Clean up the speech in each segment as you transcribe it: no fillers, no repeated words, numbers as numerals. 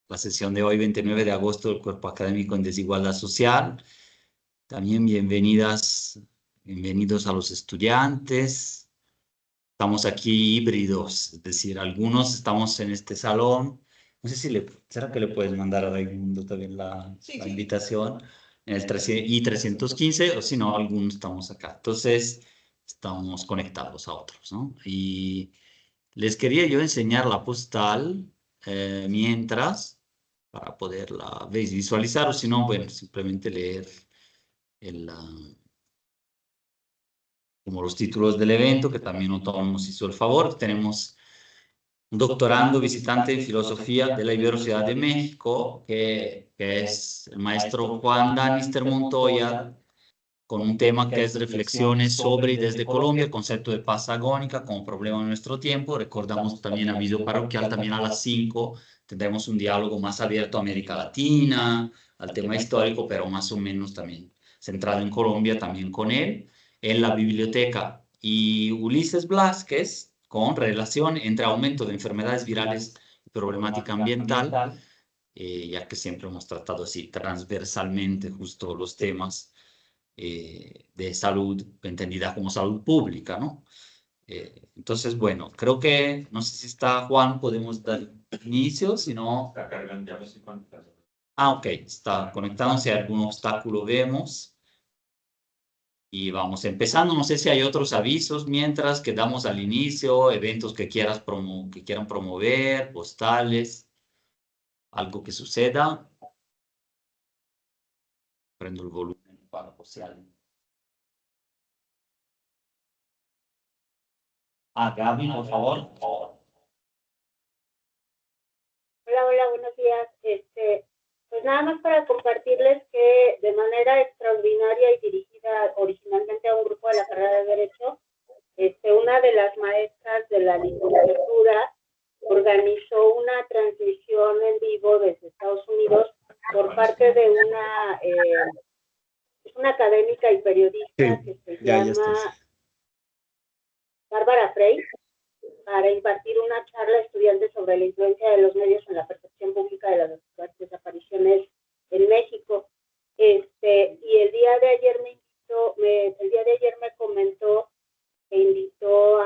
la sesión de hoy, 29 de agosto, del Cuerpo Académico en Desigualdad Social. También bienvenidos a los estudiantes. Estamos aquí híbridos, es decir, algunos estamos en este salón. No sé si ¿será que le puedes mandar a Raimundo también la invitación en el I315? O si no, algunos estamos acá. Entonces, estamos conectados a otros, ¿no? Y les quería yo enseñar la postal mientras, para poderla visualizar, o si no, bueno, simplemente leer el, como los títulos del evento, que también Otón nos hizo el favor. Tenemos un doctorando visitante en filosofía de la Universidad de México, que es el maestro Juan Danister Montoya, con un tema que es reflexiones sobre y desde Colombia, el concepto de paz agónica como problema de nuestro tiempo. Recordamos también a Video Parroquial, también a las 5 tendremos un diálogo más abierto a América Latina, al tema histórico, pero más o menos también centrado en Colombia, también con él, en la biblioteca. Y Ulises Blázquez, con relación entre aumento de enfermedades virales y problemática ambiental, ya que siempre hemos tratado así transversalmente justo los temas de salud, entendida como salud pública, ¿no? Entonces, bueno, creo que, no sé si está Juan, podemos dar inicio, si no... Está cargando, ya me estoy conectando. Ah, ok, está conectado, si hay algún obstáculo vemos. Y vamos empezando, no sé si hay otros avisos mientras que damos al inicio, eventos que que quieran promover, postales, algo que suceda. Prendo el volumen para social. Ah, Gaby, por favor. Hola, hola, buenos días. Pues nada más para compartirles que de manera extraordinaria y dirigida originalmente a un grupo de la carrera de Derecho, una de las maestras de la licenciatura organizó una transmisión en vivo desde Estados Unidos por parte de una académica y periodista que se llama Bárbara Frey, para impartir una charla a estudiantes sobre la influencia de los medios en la percepción pública de las desapariciones en México. Y el día de ayer me comentó que invitó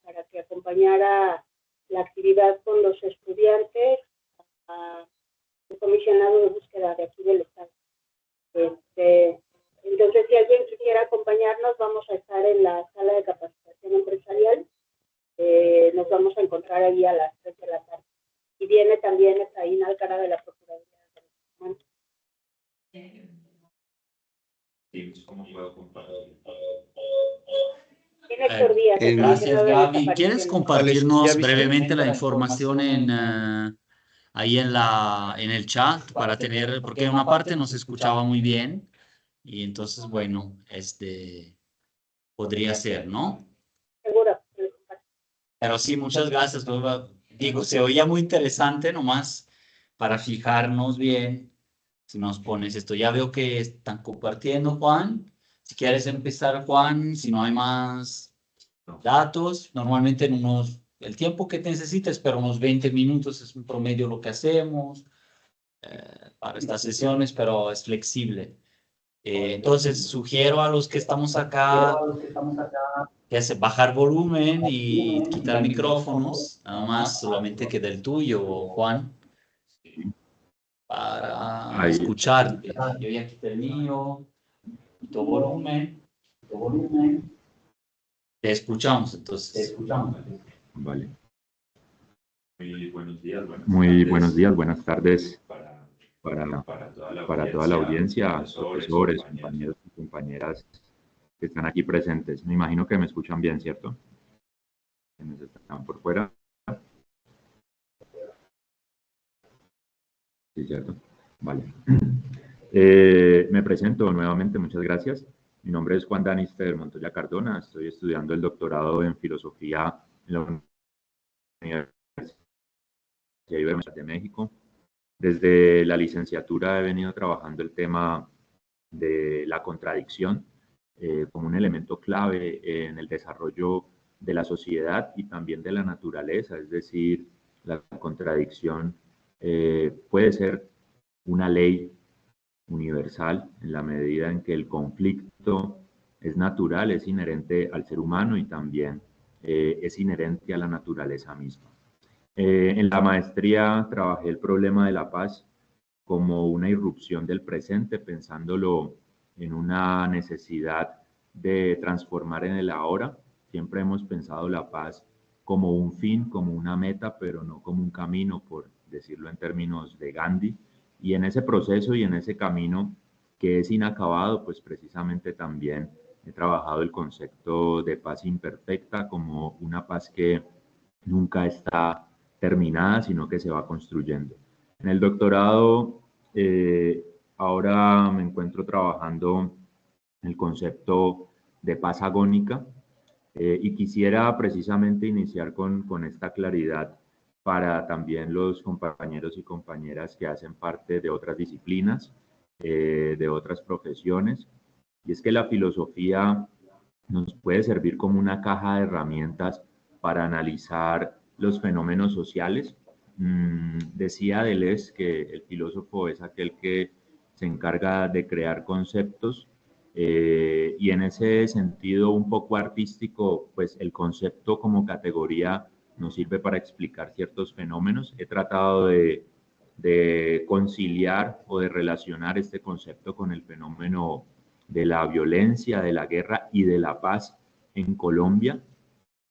para que acompañara la actividad con los estudiantes al comisionado de búsqueda de aquí del estado. Entonces, si alguien quisiera acompañarnos, vamos a estar en la sala de capacitación empresarial. Nos vamos a encontrar ahí a las 3 de la tarde. Y viene también Efraín Alcara de la Procuraduría de Derechos Tiene Héctor Díaz, gracias, Gaby. ¿Quieres desapariciones. compartirnos brevemente la información ahí en el chat para tener, porque en una parte no se escuchaba muy bien y entonces, bueno, podría ser, ¿no? Seguro. Pero sí, muchas gracias. Digo, se oía muy interesante, nomás para fijarnos bien. Si nos pones esto, ya veo que están compartiendo, Juan. Si quieres empezar, Juan, si no hay más datos, normalmente el tiempo que te necesites, pero unos 20 minutos es un promedio lo que hacemos para estas sesiones, pero es flexible. Entonces, sugiero a los que estamos acá que es bajar volumen y quitar micrófonos, nada más, solamente queda el tuyo, Juan, para Ahí. escucharte. Yo ya quité el mío, quito volumen, te escuchamos entonces. Vale. Muy buenos días, buenas tardes para toda la audiencia, profesores, compañeros y compañeras que están aquí presentes. Me imagino que me escuchan bien, ¿cierto? Quienes están por fuera. Sí, ¿cierto? Vale. Me presento nuevamente, muchas gracias. Mi nombre es Juan Danister Montoya Cardona, estoy estudiando el doctorado en filosofía en la Universidad de México. Desde la licenciatura he venido trabajando el tema de la contradicción como un elemento clave en el desarrollo de la sociedad y también de la naturaleza, es decir, la contradicción puede ser una ley universal en la medida en que el conflicto es natural, es inherente al ser humano y también es inherente a la naturaleza misma. En la maestría trabajé el problema de la paz como una irrupción del presente, pensándolo en una necesidad de transformar en el ahora. Siempre hemos pensado la paz como un fin, como una meta, pero no como un camino, por decirlo en términos de Gandhi. Y en ese proceso y en ese camino que es inacabado, pues precisamente también he trabajado el concepto de paz imperfecta como una paz que nunca está terminada, sino que se va construyendo. En el doctorado, ahora me encuentro trabajando el concepto de paz agónica y quisiera precisamente iniciar con esta claridad para también los compañeros y compañeras que hacen parte de otras disciplinas, de otras profesiones, y es que la filosofía nos puede servir como una caja de herramientas para analizar los fenómenos sociales. Decía Deleuze que el filósofo es aquel que se encarga de crear conceptos y en ese sentido un poco artístico, pues el concepto como categoría nos sirve para explicar ciertos fenómenos. He tratado de conciliar o de relacionar este concepto con el fenómeno de la violencia, de la guerra y de la paz en Colombia,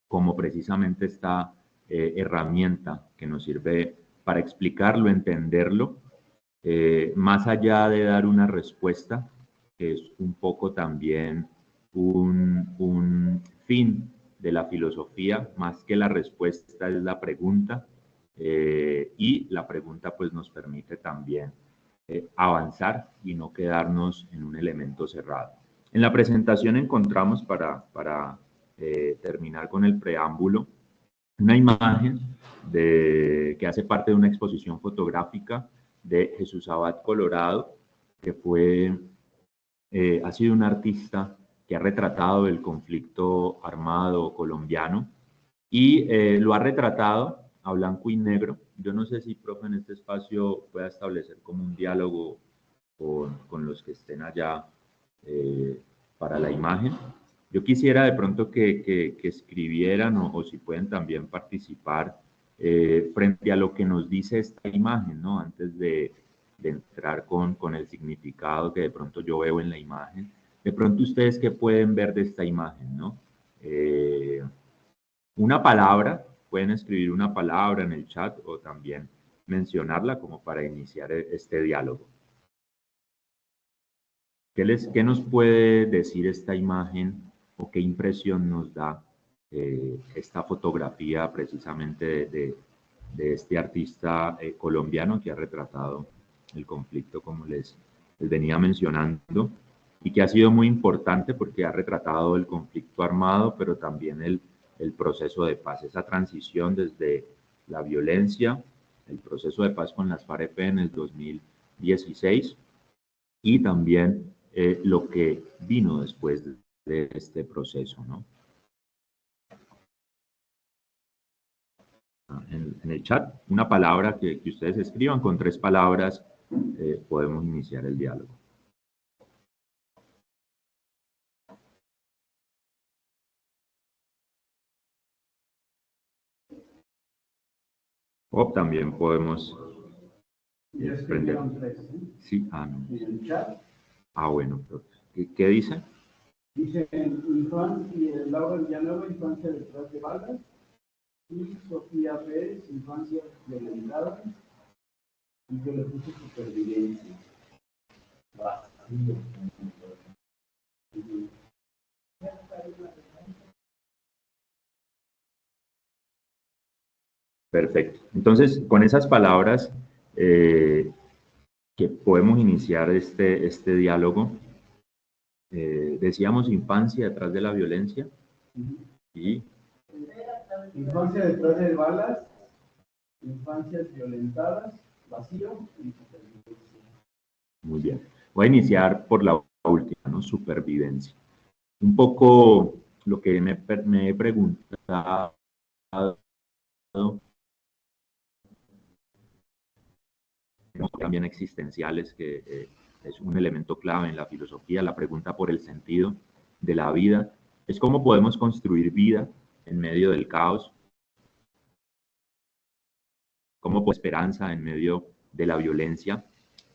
como precisamente esta herramienta que nos sirve para explicarlo, entenderlo, más allá de dar una respuesta, que es un poco también un fin de la filosofía, más que la respuesta es la pregunta, y la pregunta pues nos permite también avanzar y no quedarnos en un elemento cerrado. En la presentación encontramos, para terminar con el preámbulo, una imagen que hace parte de una exposición fotográfica de Jesús Abad Colorado, que ha sido un artista que ha retratado el conflicto armado colombiano y lo ha retratado a blanco y negro. Yo no sé si, profe, en este espacio pueda establecer como un diálogo con los que estén allá para la imagen. Yo quisiera de pronto que escribieran o si pueden también participar frente a lo que nos dice esta imagen, ¿no? Antes de entrar con el significado que de pronto yo veo en la imagen. De pronto ustedes qué pueden ver de esta imagen, ¿no? Una palabra, pueden escribir una palabra en el chat o también mencionarla como para iniciar este diálogo. ¿Qué nos puede decir esta imagen o qué impresión nos da esta fotografía precisamente de este artista colombiano que ha retratado el conflicto, como les venía mencionando, y que ha sido muy importante porque ha retratado el conflicto armado, pero también el proceso de paz, esa transición desde la violencia, el proceso de paz con las FARC en el 2016 y también lo que vino después de este proceso, ¿no? En el chat, una palabra que ustedes escriban, con 3 palabras podemos iniciar el diálogo. O también podemos prender. Sí, no. En el chat. Bueno, ¿qué dice? Dice infancia, Laura Villanueva, infancia detrás de balas, y Sofía Pérez, infancia violentada, y yo le puse supervivencia. Perfecto. Entonces, con esas palabras que podemos iniciar este diálogo. Decíamos infancia detrás de la violencia. Y infancia detrás de balas, infancias violentadas, vacío y supervivencia. Muy bien. Voy a iniciar por la última, ¿no? Supervivencia. Un poco lo que me he preguntado también existenciales, que es un elemento clave en la filosofía, la pregunta por el sentido de la vida, es cómo podemos construir vida en medio del caos, cómo podemos esperanza en medio de la violencia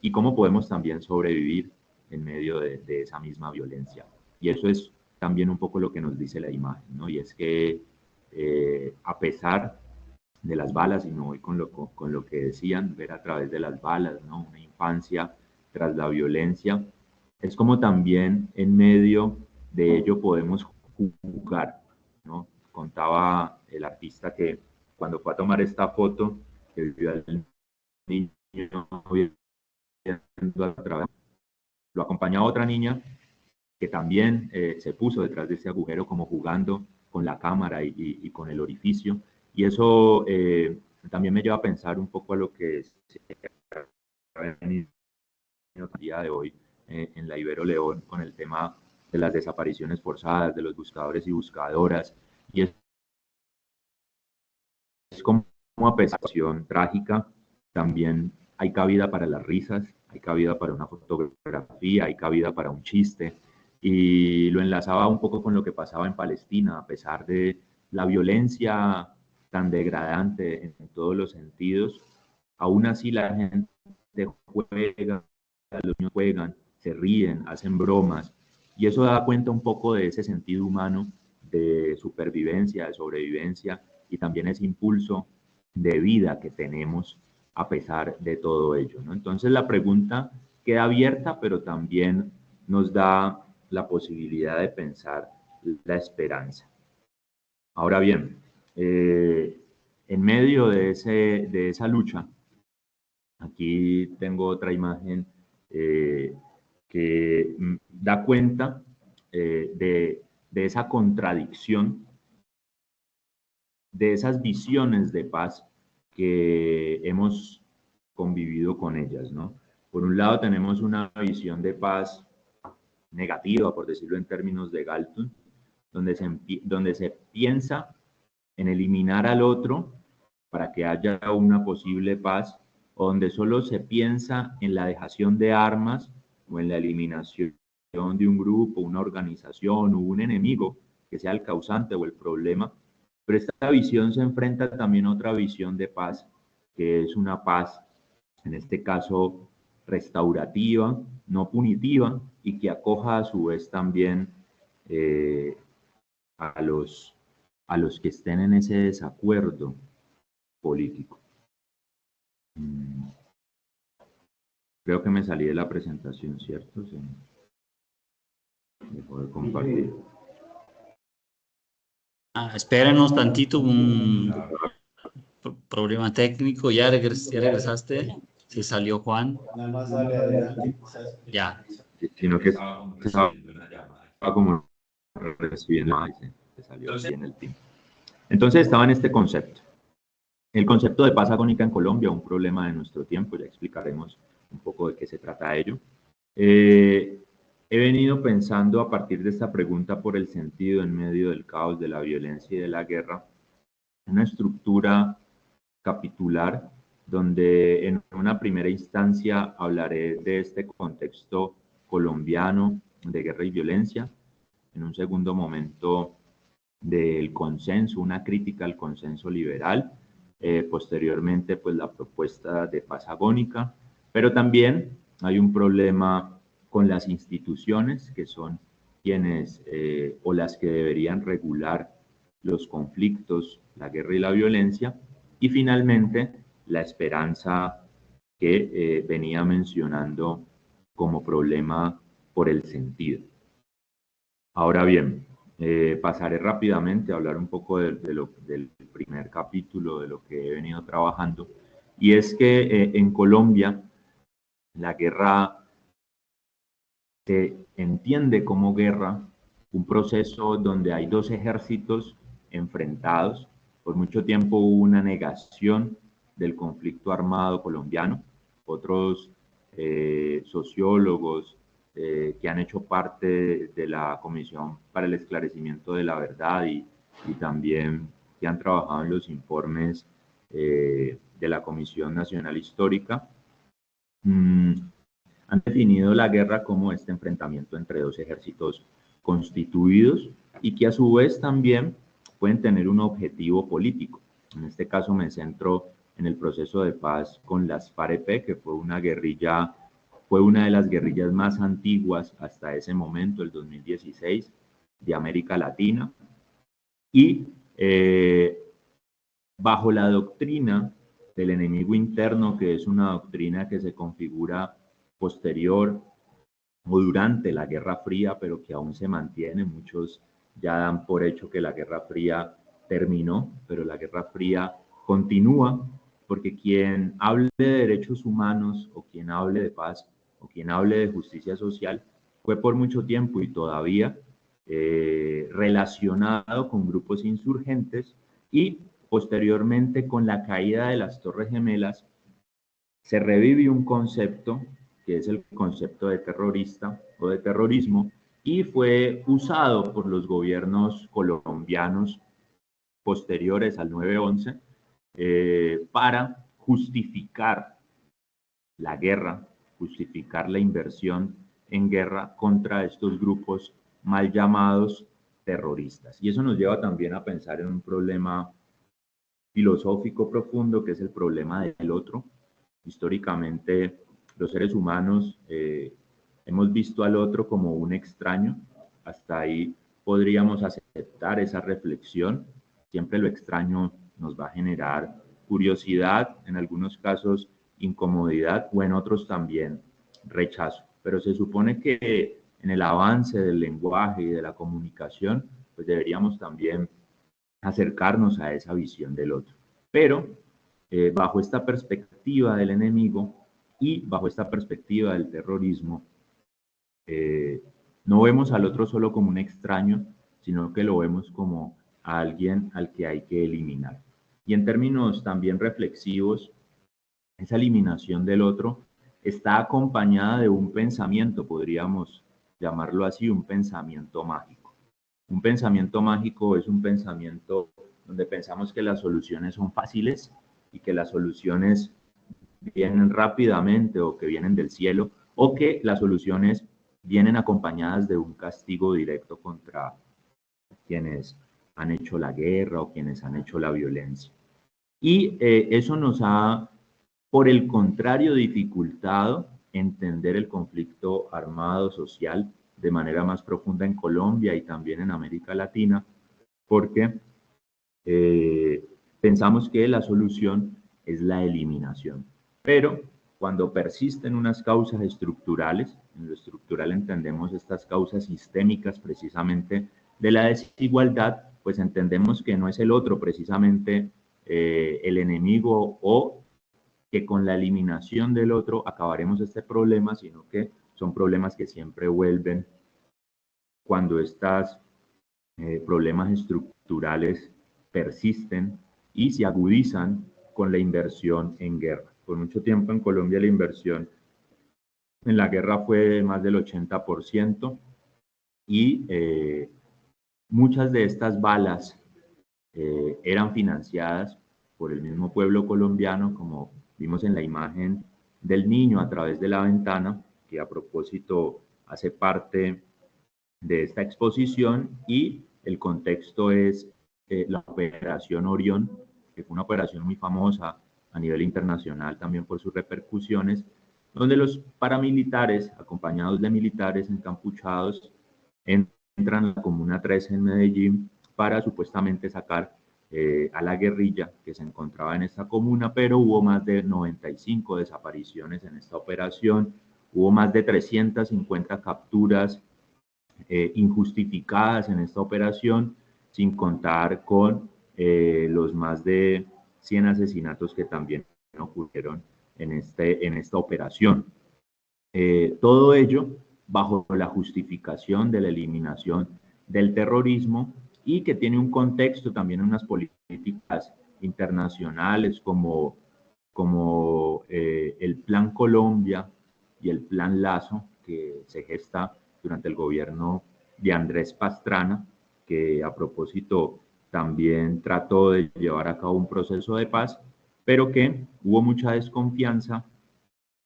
y cómo podemos también sobrevivir en medio de esa misma violencia. Y eso es también un poco lo que nos dice la imagen, ¿no? Y es que a pesar de las balas, y me voy con lo que decían, ver a través de las balas, ¿no? Una infancia tras la violencia, es como también en medio de ello podemos jugar, ¿no? Contaba el artista que cuando fue a tomar esta foto, que vio al niño viendo a través, lo acompañaba otra niña que también se puso detrás de ese agujero como jugando con la cámara y con el orificio. Y eso también me lleva a pensar un poco a lo que se ha venido el día de hoy en la Ibero León con el tema de las desapariciones forzadas, de los buscadores y buscadoras. Y es como una percepción trágica, también hay cabida para las risas, hay cabida para una fotografía, hay cabida para un chiste, y lo enlazaba un poco con lo que pasaba en Palestina, a pesar de la violencia tan degradante en todos los sentidos, aún así la gente juega, los niños juegan, se ríen, hacen bromas, y eso da cuenta un poco de ese sentido humano de supervivencia, de sobrevivencia, y también ese impulso de vida que tenemos a pesar de todo ello, ¿no? Entonces la pregunta queda abierta, pero también nos da la posibilidad de pensar la esperanza. Ahora bien, en medio de esa lucha, aquí tengo otra imagen que da cuenta de esa contradicción, de esas visiones de paz que hemos convivido con ellas, ¿no? Por un lado tenemos una visión de paz negativa, por decirlo en términos de Galton, donde se piensa en eliminar al otro para que haya una posible paz, o donde solo se piensa en la dejación de armas o en la eliminación de un grupo, una organización o un enemigo que sea el causante o el problema. Pero esta visión se enfrenta también a otra visión de paz, que es una paz, en este caso, restaurativa, no punitiva, y que acoja a su vez también eh, a los que estén en ese desacuerdo político. Creo que me salí de la presentación, ¿cierto? Sí. De poder compartir. Espérenos tantito, un problema técnico. ¿Ya regresaste? Se salió Juan. Nada más sale adelante. Ya. Sino que estaba como recibiendo, se salió bien el tiempo. Entonces estaba en este concepto. El concepto de paz agónica en Colombia, un problema de nuestro tiempo, ya explicaremos un poco de qué se trata ello. He venido pensando a partir de esta pregunta por el sentido en medio del caos, de la violencia y de la guerra, una estructura capitular donde en una primera instancia hablaré de este contexto colombiano de guerra y violencia, en un segundo momento del consenso, una crítica al consenso liberal, posteriormente pues la propuesta de paz agónica, pero también hay un problema con las instituciones que son quienes o las que deberían regular los conflictos, la guerra y la violencia, y finalmente la esperanza que venía mencionando como problema por el sentido. Ahora bien, pasaré rápidamente a hablar un poco del primer capítulo de lo que he venido trabajando, y es que en Colombia la guerra se entiende como guerra, un proceso donde hay dos ejércitos enfrentados. Por mucho tiempo hubo una negación del conflicto armado colombiano. Otros sociólogos que han hecho parte de la Comisión para el Esclarecimiento de la Verdad y también que han trabajado en los informes de la Comisión Nacional Histórica, han definido la guerra como este enfrentamiento entre dos ejércitos constituidos y que a su vez también pueden tener un objetivo político. En este caso me centro en el proceso de paz con las FARC, que fue una guerrilla, fue una de las guerrillas más antiguas hasta ese momento, el 2016, de América Latina. Y bajo la doctrina del enemigo interno, que es una doctrina que se configura posterior o durante la Guerra Fría, pero que aún se mantiene. Muchos ya dan por hecho que la Guerra Fría terminó, pero la Guerra Fría continúa, porque quien hable de derechos humanos o quien hable de paz o quien hable de justicia social fue por mucho tiempo y todavía relacionado con grupos insurgentes, y posteriormente con la caída de las Torres Gemelas se revive un concepto que es el concepto de terrorista o de terrorismo, y fue usado por los gobiernos colombianos posteriores al 9/11 para justificar la guerra, justificar la inversión en guerra contra estos grupos mal llamados terroristas. Y eso nos lleva también a pensar en un problema filosófico profundo, que es el problema del otro. Históricamente, los seres humanos hemos visto al otro como un extraño. Hasta ahí podríamos aceptar esa reflexión. Siempre lo extraño nos va a generar curiosidad, en algunos casos incomodidad, o en otros también rechazo. Pero se supone que en el avance del lenguaje y de la comunicación, pues deberíamos también acercarnos a esa visión del otro. Pero bajo esta perspectiva del enemigo y bajo esta perspectiva del terrorismo, no vemos al otro solo como un extraño, sino que lo vemos como a alguien al que hay que eliminar. Y en términos también reflexivos, esa eliminación del otro está acompañada de un pensamiento, podríamos llamarlo así, un pensamiento mágico. Un pensamiento mágico es un pensamiento donde pensamos que las soluciones son fáciles y que las soluciones vienen rápidamente o que vienen del cielo, o que las soluciones vienen acompañadas de un castigo directo contra quienes han hecho la guerra o quienes han hecho la violencia. Y eso nos ha, por el contrario, dificultado entender el conflicto armado social de manera más profunda en Colombia y también en América Latina, porque pensamos que la solución es la eliminación. Pero cuando persisten unas causas estructurales, en lo estructural entendemos estas causas sistémicas precisamente de la desigualdad, pues entendemos que no es el otro precisamente el enemigo, o que con la eliminación del otro acabaremos este problema, sino que son problemas que siempre vuelven cuando estos problemas estructurales persisten y se agudizan con la inversión en guerra. Por mucho tiempo en Colombia la inversión en la guerra fue de más del 80%, y muchas de estas balas eran financiadas por el mismo pueblo colombiano, como vimos en la imagen del niño a través de la ventana, que a propósito hace parte de esta exposición, y el contexto es la Operación Orión, que fue una operación muy famosa a nivel internacional también por sus repercusiones, donde los paramilitares, acompañados de militares encapuchados, entran a la Comuna 13 en Medellín para supuestamente sacar a la guerrilla que se encontraba en esta comuna, pero hubo más de 95 desapariciones en esta operación, hubo más de 350 capturas injustificadas en esta operación, sin contar con los más de 100 asesinatos que también ocurrieron en esta operación. Todo ello bajo la justificación de la eliminación del terrorismo, y que tiene un contexto también en unas políticas internacionales como el Plan Colombia y el Plan Lazo, que se gesta durante el gobierno de Andrés Pastrana, que a propósito también trató de llevar a cabo un proceso de paz, pero que hubo mucha desconfianza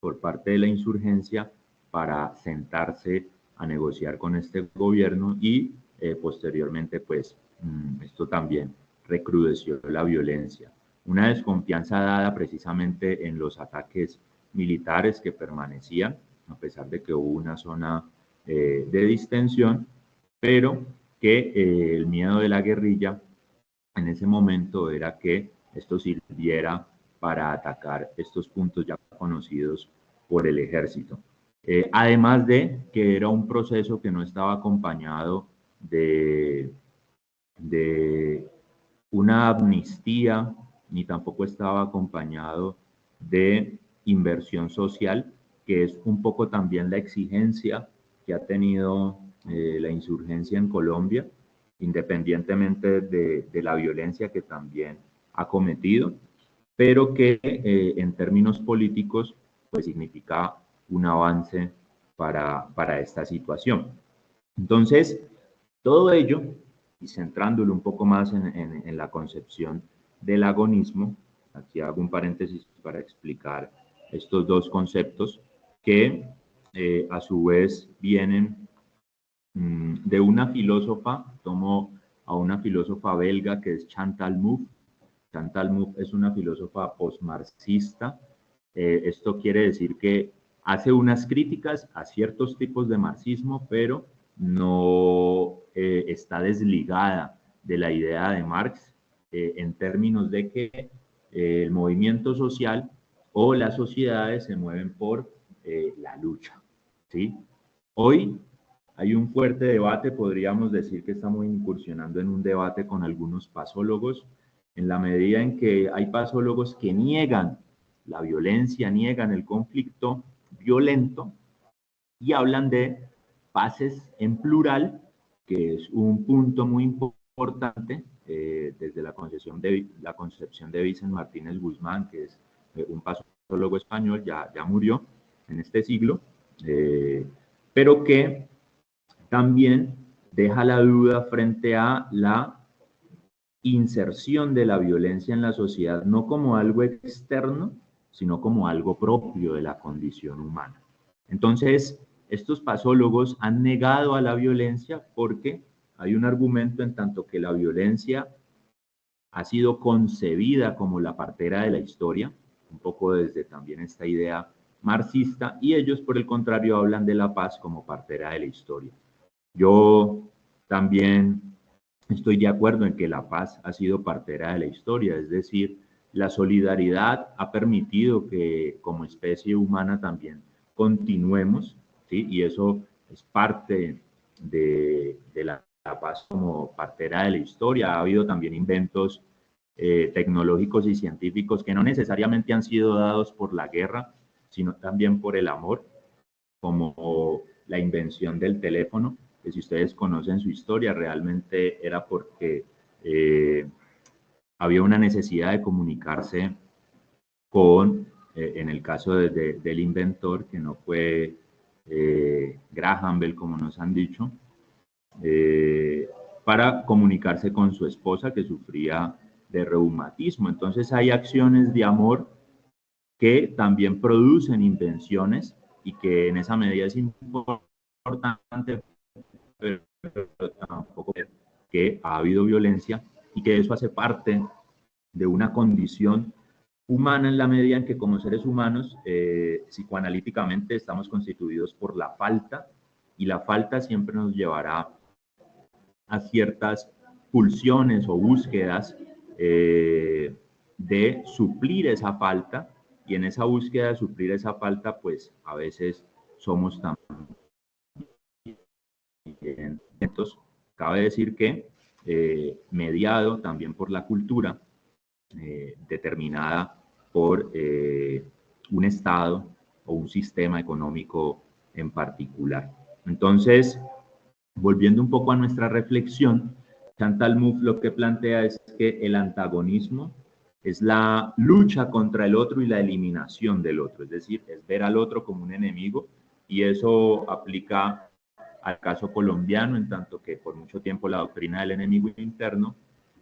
por parte de la insurgencia para sentarse a negociar con este gobierno y posteriormente pues esto también recrudeció la violencia. Una desconfianza dada precisamente en los ataques militares que permanecían, a pesar de que hubo una zona de distensión, pero que el miedo de la guerrilla en ese momento era que esto sirviera para atacar estos puntos ya conocidos por el ejército. Además de que era un proceso que no estaba acompañado de una amnistía, ni tampoco estaba acompañado de inversión social, que es un poco también la exigencia que ha tenido la insurgencia en Colombia, independientemente de la violencia que también ha cometido, pero que en términos políticos pues significa un avance para esta situación. Entonces, todo ello, y centrándolo un poco más en la concepción del agonismo, aquí hago un paréntesis para explicar estos dos conceptos que a su vez vienen de una filósofa, tomo a una filósofa belga que es Chantal Mouffe. Chantal Mouffe es una filósofa postmarxista. Esto quiere decir que hace unas críticas a ciertos tipos de marxismo, pero no está desligada de la idea de Marx en términos de que el movimiento social o las sociedades se mueven por la lucha, ¿sí? Hoy hay un fuerte debate, podríamos decir que estamos incursionando en un debate con algunos pasólogos, en la medida en que hay pasólogos que niegan la violencia, niegan el conflicto violento y hablan de paces en plural, que es un punto muy importante desde la concepción de Vicent Martínez Guzmán, que es un pasólogo español, ya murió en este siglo, pero que también deja la duda frente a la inserción de la violencia en la sociedad, no como algo externo, sino como algo propio de la condición humana. Entonces, estos pasólogos han negado a la violencia porque hay un argumento en tanto que la violencia ha sido concebida como la partera de la historia, un poco desde también esta idea marxista, y ellos por el contrario hablan de la paz como partera de la historia. Yo también estoy de acuerdo en que la paz ha sido partera de la historia, es decir, la solidaridad ha permitido que como especie humana también continuemos, ¿sí? Y eso es parte de la paz como partera de la historia. Ha habido también inventos tecnológicos y científicos que no necesariamente han sido dados por la guerra, sino también por el amor, como la invención del teléfono, que si ustedes conocen su historia, realmente era porque había una necesidad de comunicarse con, en el caso del inventor, que no fue Graham Bell, como nos han dicho, para comunicarse con su esposa que sufría de reumatismo. Entonces hay acciones de amor que también producen invenciones y que en esa medida es importante, pero tampoco que ha habido violencia y que eso hace parte de una condición humana en la medida en que como seres humanos psicoanalíticamente estamos constituidos por la falta y la falta siempre nos llevará a ciertas pulsiones o búsquedas de suplir esa falta, y en esa búsqueda de suplir esa falta pues a veces somos tan violentos. Cabe decir que mediado también por la cultura determinada por un Estado o un sistema económico en particular. Entonces, volviendo un poco a nuestra reflexión, Chantal Mouffe lo que plantea es que el antagonismo es la lucha contra el otro y la eliminación del otro, es decir, es ver al otro como un enemigo, y eso aplica al caso colombiano, en tanto que por mucho tiempo la doctrina del enemigo interno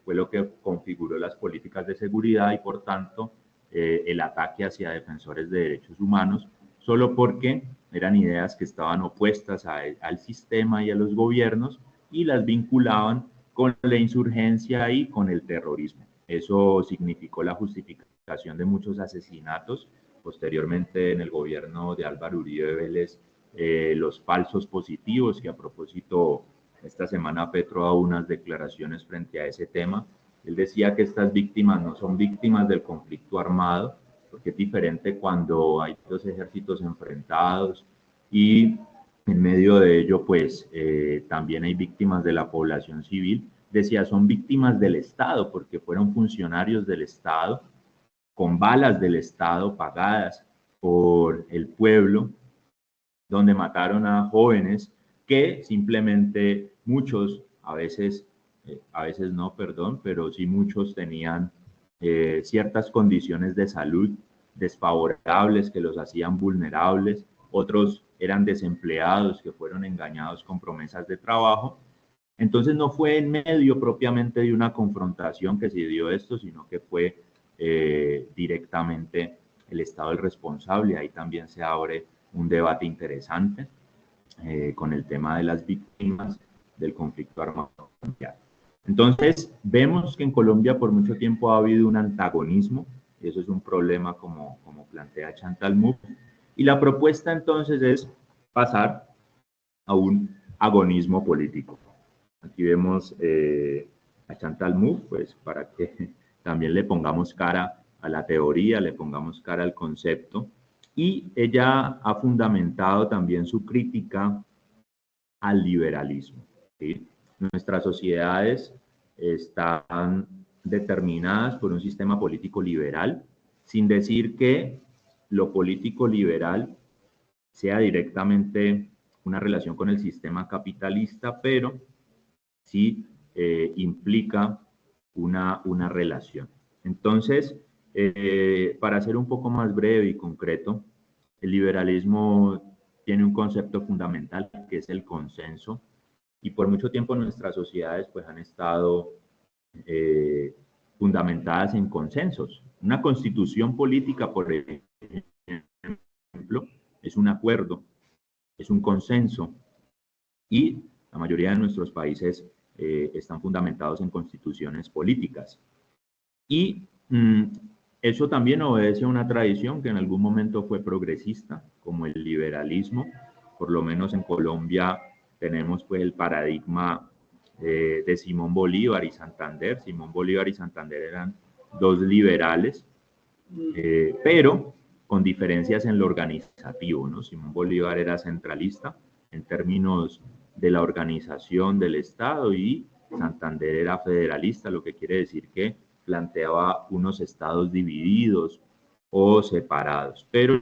fue lo que configuró las políticas de seguridad y por tanto el ataque hacia defensores de derechos humanos solo porque eran ideas que estaban opuestas al sistema y a los gobiernos y las vinculaban con la insurgencia y con el terrorismo. Eso significó la justificación de muchos asesinatos. Posteriormente, en el gobierno de Álvaro Uribe Vélez, los falsos positivos, que a propósito, esta semana Petro ha unas declaraciones frente a ese tema. Él decía que estas víctimas no son víctimas del conflicto armado, porque es diferente cuando hay dos ejércitos enfrentados y en medio de ello, pues, también hay víctimas de la población civil. Decía, son víctimas del Estado, porque fueron funcionarios del Estado, con balas del Estado pagadas por el pueblo, donde mataron a jóvenes que simplemente muchos, a veces no, perdón, pero sí muchos tenían ciertas condiciones de salud desfavorables que los hacían vulnerables, otros eran desempleados que fueron engañados con promesas de trabajo. Entonces no fue en medio propiamente de una confrontación que se dio esto, sino que fue directamente el Estado el responsable. Ahí también se abre un debate interesante con el tema de las víctimas del conflicto armado mundial. Entonces, vemos que en Colombia por mucho tiempo ha habido un antagonismo, y eso es un problema como plantea Chantal Mouffe, y la propuesta entonces es pasar a un agonismo político. Aquí vemos a Chantal Mouffe, pues para que también le pongamos cara a la teoría, le pongamos cara al concepto, y ella ha fundamentado también su crítica al liberalismo, ¿sí? Nuestras sociedades están determinadas por un sistema político liberal, sin decir que lo político liberal sea directamente una relación con el sistema capitalista, pero sí implica una relación. Entonces, para ser un poco más breve y concreto, el liberalismo tiene un concepto fundamental que es el consenso, y por mucho tiempo nuestras sociedades pues han estado fundamentadas en consensos. Una constitución política, por ejemplo, es un acuerdo, es un consenso, y la mayoría de nuestros países están fundamentados en constituciones políticas. Y eso también obedece a una tradición que en algún momento fue progresista, como el liberalismo. Por lo menos en Colombia tenemos pues el paradigma de Simón Bolívar y Santander. Simón Bolívar y Santander eran dos liberales, pero con diferencias en lo organizativo, ¿no? Simón Bolívar era centralista en términos de la organización del Estado y Santander era federalista, lo que quiere decir que planteaba unos estados divididos o separados, pero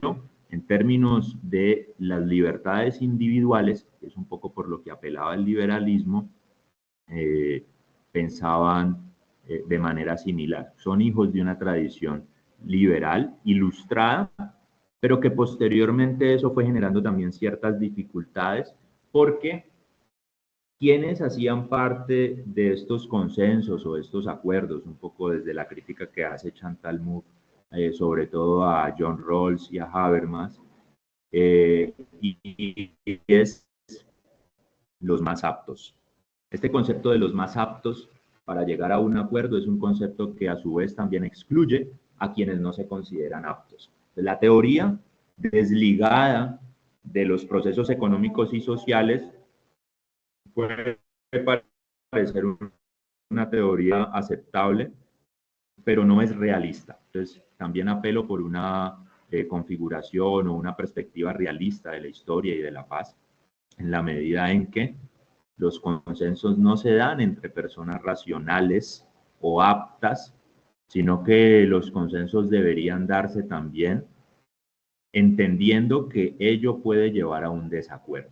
en términos de las libertades individuales, que es un poco por lo que apelaba el liberalismo, pensaban de manera similar. Son hijos de una tradición liberal, ilustrada, pero que posteriormente eso fue generando también ciertas dificultades, porque quienes hacían parte de estos consensos o estos acuerdos, un poco desde la crítica que hace Chantal Mouffe, sobre todo a John Rawls y a Habermas, y es los más aptos. Este concepto de los más aptos para llegar a un acuerdo es un concepto que a su vez también excluye a quienes no se consideran aptos. La teoría desligada de los procesos económicos y sociales puede parecer una teoría aceptable, pero no es realista. Entonces, también apelo por una configuración o una perspectiva realista de la historia y de la paz, en la medida en que los consensos no se dan entre personas racionales o aptas, sino que los consensos deberían darse también entendiendo que ello puede llevar a un desacuerdo.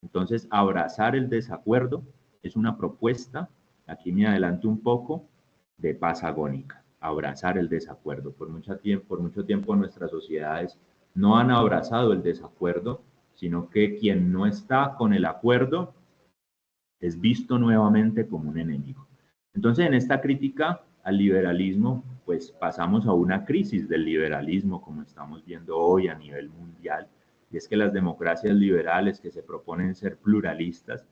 Entonces, abrazar el desacuerdo es una propuesta, aquí me adelanto un poco, de paz agónica, abrazar el desacuerdo. Por mucho tiempo nuestras sociedades no han abrazado el desacuerdo, sino que quien no está con el acuerdo es visto nuevamente como un enemigo. Entonces, en esta crítica al liberalismo, pues pasamos a una crisis del liberalismo, como estamos viendo hoy a nivel mundial, y es que las democracias liberales que se proponen ser pluralistas,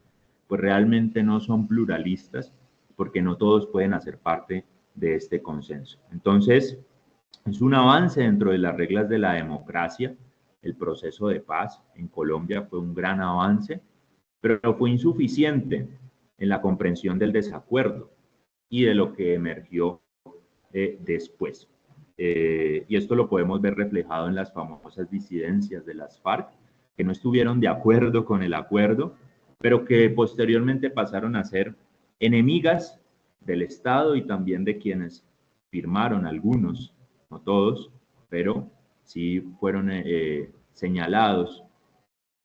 pues realmente no son pluralistas, porque no todos pueden hacer parte de este consenso. Entonces, es un avance dentro de las reglas de la democracia. El proceso de paz en Colombia fue un gran avance, pero fue insuficiente en la comprensión del desacuerdo y de lo que emergió después. Y esto lo podemos ver reflejado en las famosas disidencias de las FARC, que no estuvieron de acuerdo con el acuerdo, pero que posteriormente pasaron a ser enemigas del Estado y también de quienes firmaron, algunos, no todos, pero sí fueron señalados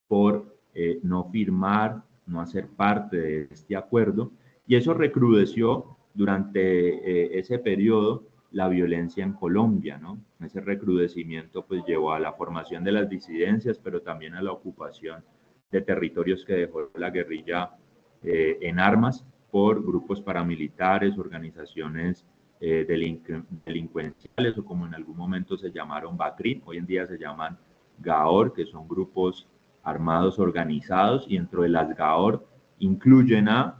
por no firmar, no hacer parte de este acuerdo, y eso recrudeció durante ese periodo la violencia en Colombia, ¿no? Ese recrudecimiento pues llevó a la formación de las disidencias, pero también a la ocupación de territorios que dejó la guerrilla en armas por grupos paramilitares, organizaciones delincuenciales, o como en algún momento se llamaron BACRIM, hoy en día se llaman GAOR, que son grupos armados organizados, y dentro de las GAOR incluyen a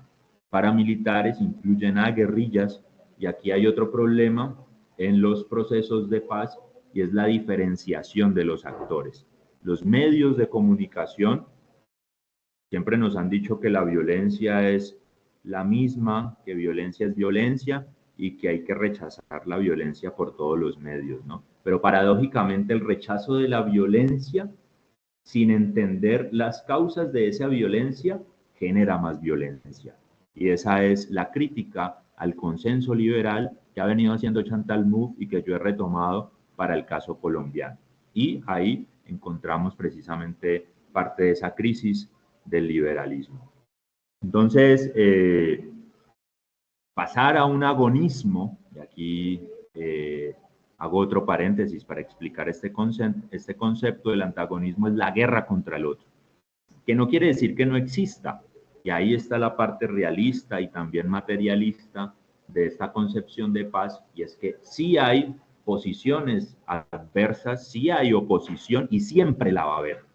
paramilitares, incluyen a guerrillas, y aquí hay otro problema en los procesos de paz, y es la diferenciación de los actores. Los medios de comunicación siempre nos han dicho que la violencia es la misma, que violencia es violencia y que hay que rechazar la violencia por todos los medios, ¿no? Pero paradójicamente el rechazo de la violencia sin entender las causas de esa violencia genera más violencia. Y esa es la crítica al consenso liberal que ha venido haciendo Chantal Mouffe y que yo he retomado para el caso colombiano. Y ahí encontramos precisamente parte de esa crisis del liberalismo. Entonces, pasar a un agonismo, y aquí hago otro paréntesis para explicar este concepto, del antagonismo es la guerra contra el otro, que no quiere decir que no exista, y ahí está la parte realista y también materialista de esta concepción de paz, y es que sí hay posiciones adversas, sí hay oposición y siempre la va a haber.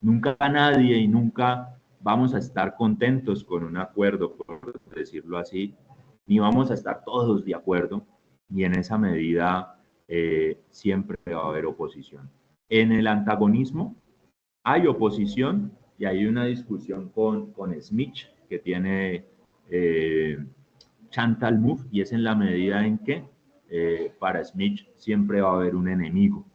Nunca nadie y nunca vamos a estar contentos con un acuerdo, por decirlo así, ni vamos a estar todos de acuerdo, y en esa medida siempre va a haber oposición. En el antagonismo hay oposición y hay una discusión con Smith que tiene Chantal Mouffe, y es en la medida en que para Smith siempre va a haber un enemigo.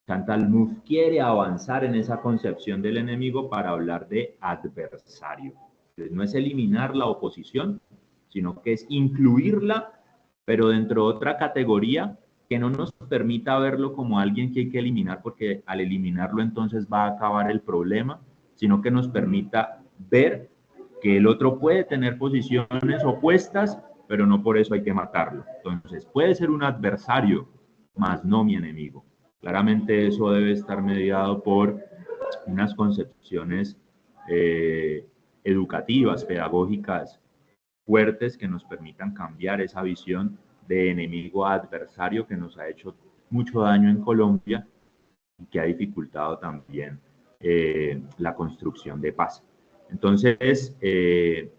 Chantal Mouffe quiere avanzar en esa concepción del enemigo para hablar de adversario. Entonces, no es eliminar la oposición, sino que es incluirla, pero dentro de otra categoría que no nos permita verlo como alguien que hay que eliminar, porque al eliminarlo entonces va a acabar el problema, sino que nos permita ver que el otro puede tener posiciones opuestas, pero no por eso hay que matarlo. Entonces, puede ser un adversario, mas no mi enemigo. Claramente eso debe estar mediado por unas concepciones educativas, pedagógicas fuertes que nos permitan cambiar esa visión de enemigo a adversario que nos ha hecho mucho daño en Colombia y que ha dificultado también la construcción de paz. Entonces, el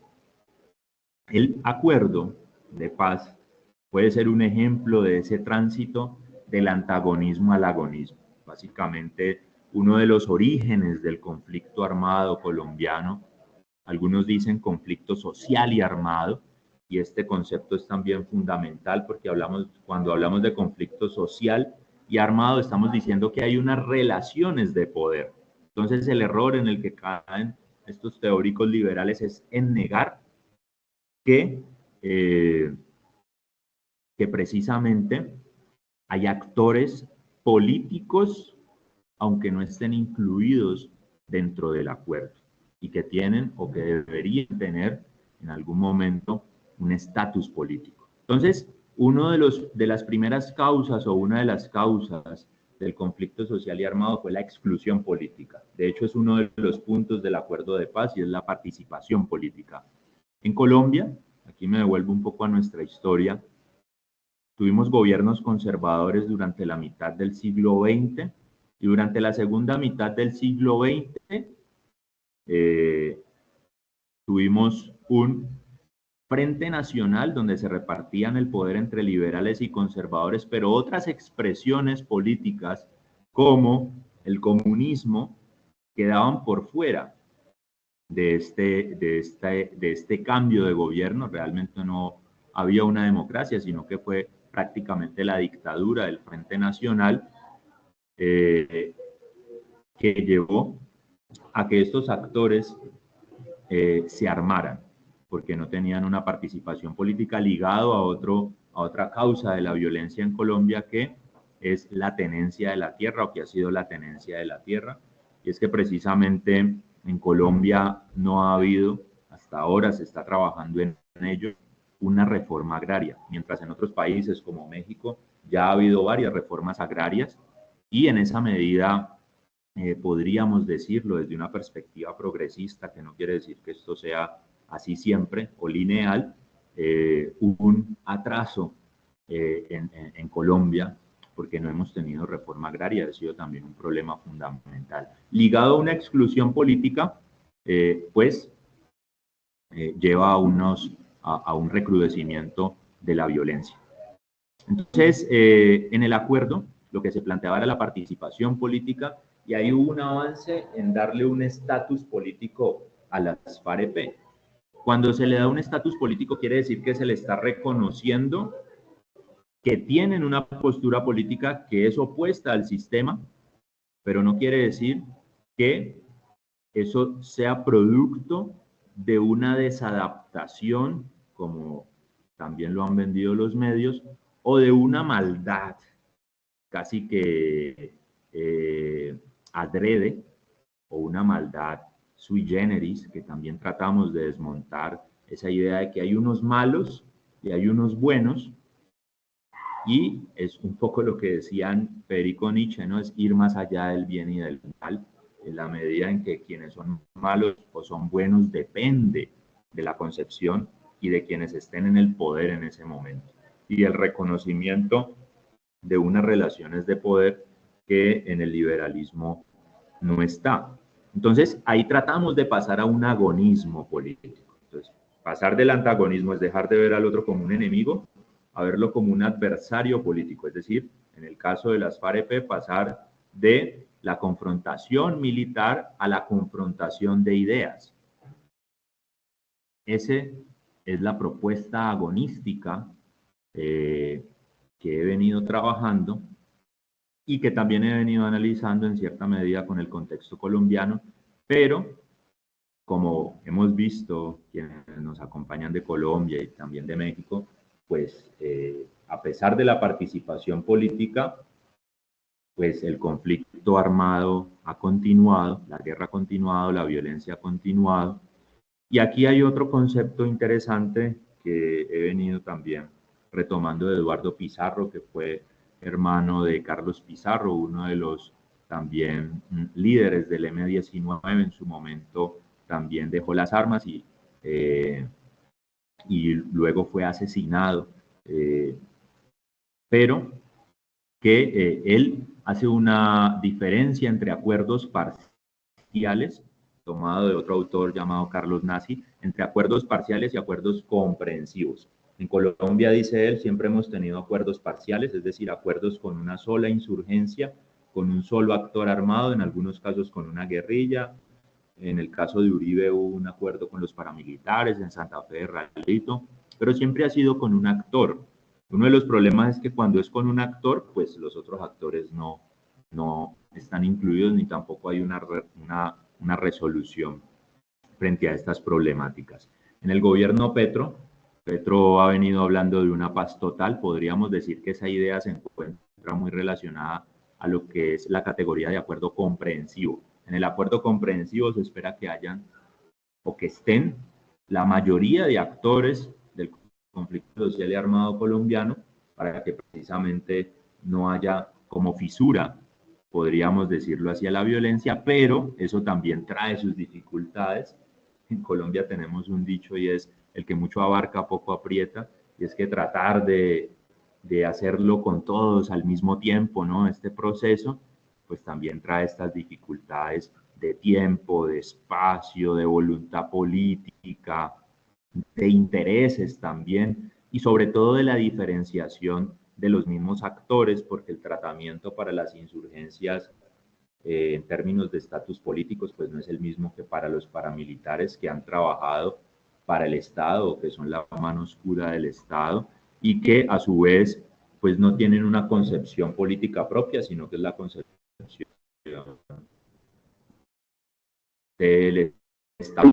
acuerdo de paz puede ser un ejemplo de ese tránsito del antagonismo al agonismo. Básicamente, uno de los orígenes del conflicto armado colombiano, algunos dicen conflicto social y armado, y este concepto es también fundamental porque cuando hablamos de conflicto social y armado, estamos diciendo que hay unas relaciones de poder. Entonces, el error en el que caen estos teóricos liberales es en negar que precisamente hay actores políticos, aunque no estén incluidos dentro del acuerdo, y que tienen o que deberían tener en algún momento un estatus político. Entonces, una de las primeras causas o una de las causas del conflicto social y armado fue la exclusión política. De hecho, es uno de los puntos del acuerdo de paz y es la participación política. En Colombia, aquí me devuelvo un poco a nuestra historia, Tuvimos gobiernos conservadores durante la mitad del siglo XX y durante la segunda mitad del siglo XX tuvimos un Frente Nacional donde se repartían el poder entre liberales y conservadores, pero otras expresiones políticas como el comunismo quedaban por fuera de este cambio de gobierno. Realmente no había una democracia, sino que fue prácticamente la dictadura del Frente Nacional que llevó a que estos actores se armaran, porque no tenían una participación política ligado a otra causa de la violencia en Colombia, que es la tenencia de la tierra, o que ha sido la tenencia de la tierra. Y es que precisamente en Colombia no ha habido, hasta ahora se está trabajando en ello, una reforma agraria, mientras en otros países como México ya ha habido varias reformas agrarias, y en esa medida podríamos decirlo desde una perspectiva progresista, que no quiere decir que esto sea así siempre o lineal, un atraso en Colombia, porque no hemos tenido reforma agraria, ha sido también un problema fundamental. Ligado a una exclusión política, pues lleva a un recrudecimiento de la violencia. Entonces, en el acuerdo, lo que se planteaba era la participación política, y ahí hubo un avance en darle un estatus político a las FAREP. Cuando se le da un estatus político, quiere decir que se le está reconociendo que tienen una postura política que es opuesta al sistema, pero no quiere decir que eso sea producto de una desadaptación, como también lo han vendido los medios, o de una maldad casi que adrede, o una maldad sui generis, que también tratamos de desmontar esa idea de que hay unos malos y hay unos buenos, y es un poco lo que decían Federico Nietzsche, ¿no? Es ir más allá del bien y del mal, en la medida en que quienes son malos o son buenos depende de la concepción y de quienes estén en el poder en ese momento, y el reconocimiento de unas relaciones de poder que en el liberalismo no está. Entonces, ahí tratamos de pasar a un agonismo político. Entonces, pasar del antagonismo es dejar de ver al otro como un enemigo a verlo como un adversario político. Es decir, en el caso de las FAREP, pasar de la confrontación militar a la confrontación de ideas. Esa es la propuesta agonística que he venido trabajando y que también he venido analizando en cierta medida con el contexto colombiano, pero como hemos visto quienes nos acompañan de Colombia y también de México, pues a pesar de la participación política, pues el conflicto armado ha continuado, la guerra ha continuado, la violencia ha continuado. Y aquí hay otro concepto interesante que he venido también retomando de Eduardo Pizarro, que fue hermano de Carlos Pizarro, uno de los también líderes del M-19. En su momento también dejó las armas y luego fue asesinado, pero que él hace una diferencia entre acuerdos parciales, tomado de otro autor llamado Carlos Nassi, entre acuerdos parciales y acuerdos comprensivos. En Colombia, dice él, siempre hemos tenido acuerdos parciales, es decir, acuerdos con una sola insurgencia, con un solo actor armado, en algunos casos con una guerrilla. En el caso de Uribe hubo un acuerdo con los paramilitares, en Santa Fe de Ralito, pero siempre ha sido con un actor. Uno de los problemas es que cuando es con un actor, pues los otros actores no están incluidos, ni tampoco hay una resolución frente a estas problemáticas. En el gobierno Petro ha venido hablando de una paz total. Podríamos decir que esa idea se encuentra muy relacionada a lo que es la categoría de acuerdo comprensivo. En el acuerdo comprensivo se espera que hayan o que estén la mayoría de actores del conflicto social y armado colombiano, para que precisamente no haya como fisura, podríamos decirlo así, a la violencia, pero eso también trae sus dificultades. En Colombia tenemos un dicho y es: el que mucho abarca, poco aprieta, y es que tratar de de hacerlo con todos al mismo tiempo, ¿no? Este proceso, pues también trae estas dificultades de tiempo, de espacio, de voluntad política, de intereses también, y sobre todo de la diferenciación de los mismos actores, porque el tratamiento para las insurgencias en términos de estatus políticos, pues no es el mismo que para los paramilitares que han trabajado para el Estado, o que son la mano oscura del Estado, y que a su vez, pues no tienen una concepción política propia, sino que es la concepción del Estado,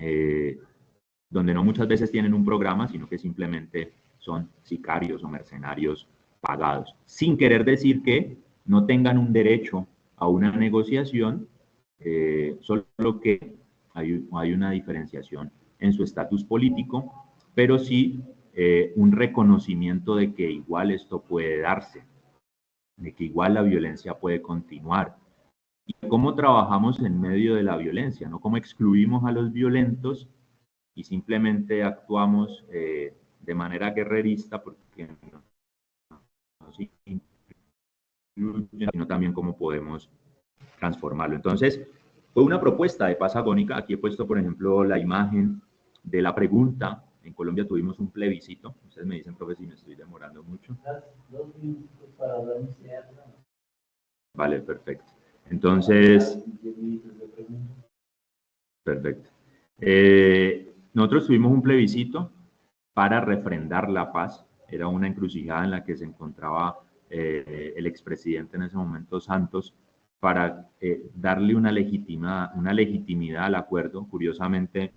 donde no muchas veces tienen un programa, sino que simplemente son sicarios o mercenarios pagados, sin querer decir que no tengan un derecho a una negociación, solo que hay una diferenciación en su estatus político, pero sí un reconocimiento de que igual esto puede darse, de que igual la violencia puede continuar. Y cómo trabajamos en medio de la violencia, ¿no? Cómo excluimos a los violentos y simplemente actuamos de manera guerrerista, porque no sino también cómo podemos transformarlo. Entonces, fue una propuesta de paz agónica. Aquí he puesto, por ejemplo, la imagen de la pregunta. En Colombia tuvimos un plebiscito. Ustedes me dicen, profe, si me estoy demorando mucho. 2 minutos para hablar. Vale, perfecto. Entonces, perfecto. Nosotros tuvimos un plebiscito para refrendar la paz. Era una encrucijada en la que se encontraba el expresidente en ese momento, Santos, para darle una legitimidad al acuerdo. Curiosamente,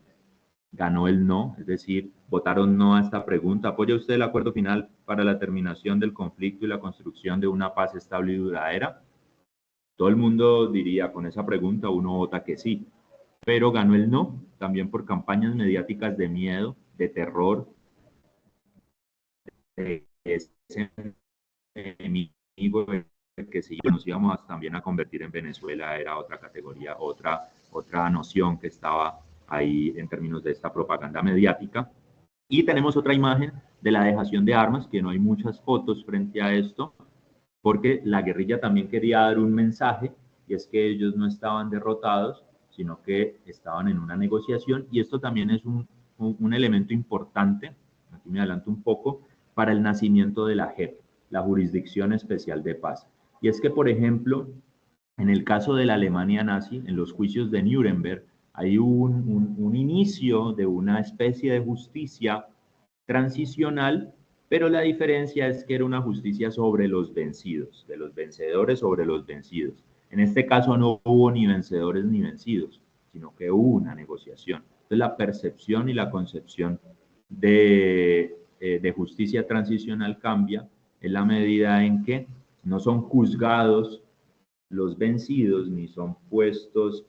ganó el no, es decir, votaron no a esta pregunta. ¿Apoya usted el acuerdo final para la terminación del conflicto y la construcción de una paz estable y duradera? Todo el mundo diría, con esa pregunta uno vota que sí, pero ganó el no, también por campañas mediáticas de miedo, de terror, de ese enemigo que si nos íbamos también a convertir en Venezuela, era otra categoría, otra noción que estaba ahí en términos de esta propaganda mediática. Y tenemos otra imagen de la dejación de armas, que no hay muchas fotos frente a esto, porque la guerrilla también quería dar un mensaje, y es que ellos no estaban derrotados, sino que estaban en una negociación, y esto también es un elemento importante, aquí me adelanto un poco, para el nacimiento de la JEP, la Jurisdicción Especial de Paz. Y es que, por ejemplo, en el caso de la Alemania nazi, en los juicios de Nuremberg, hay un inicio de una especie de justicia transicional, pero la diferencia es que era una justicia sobre los vencidos, de los vencedores sobre los vencidos. En este caso no hubo ni vencedores ni vencidos, sino que hubo una negociación. Entonces la percepción y la concepción de justicia transicional cambia en la medida en que no son juzgados los vencidos ni son puestos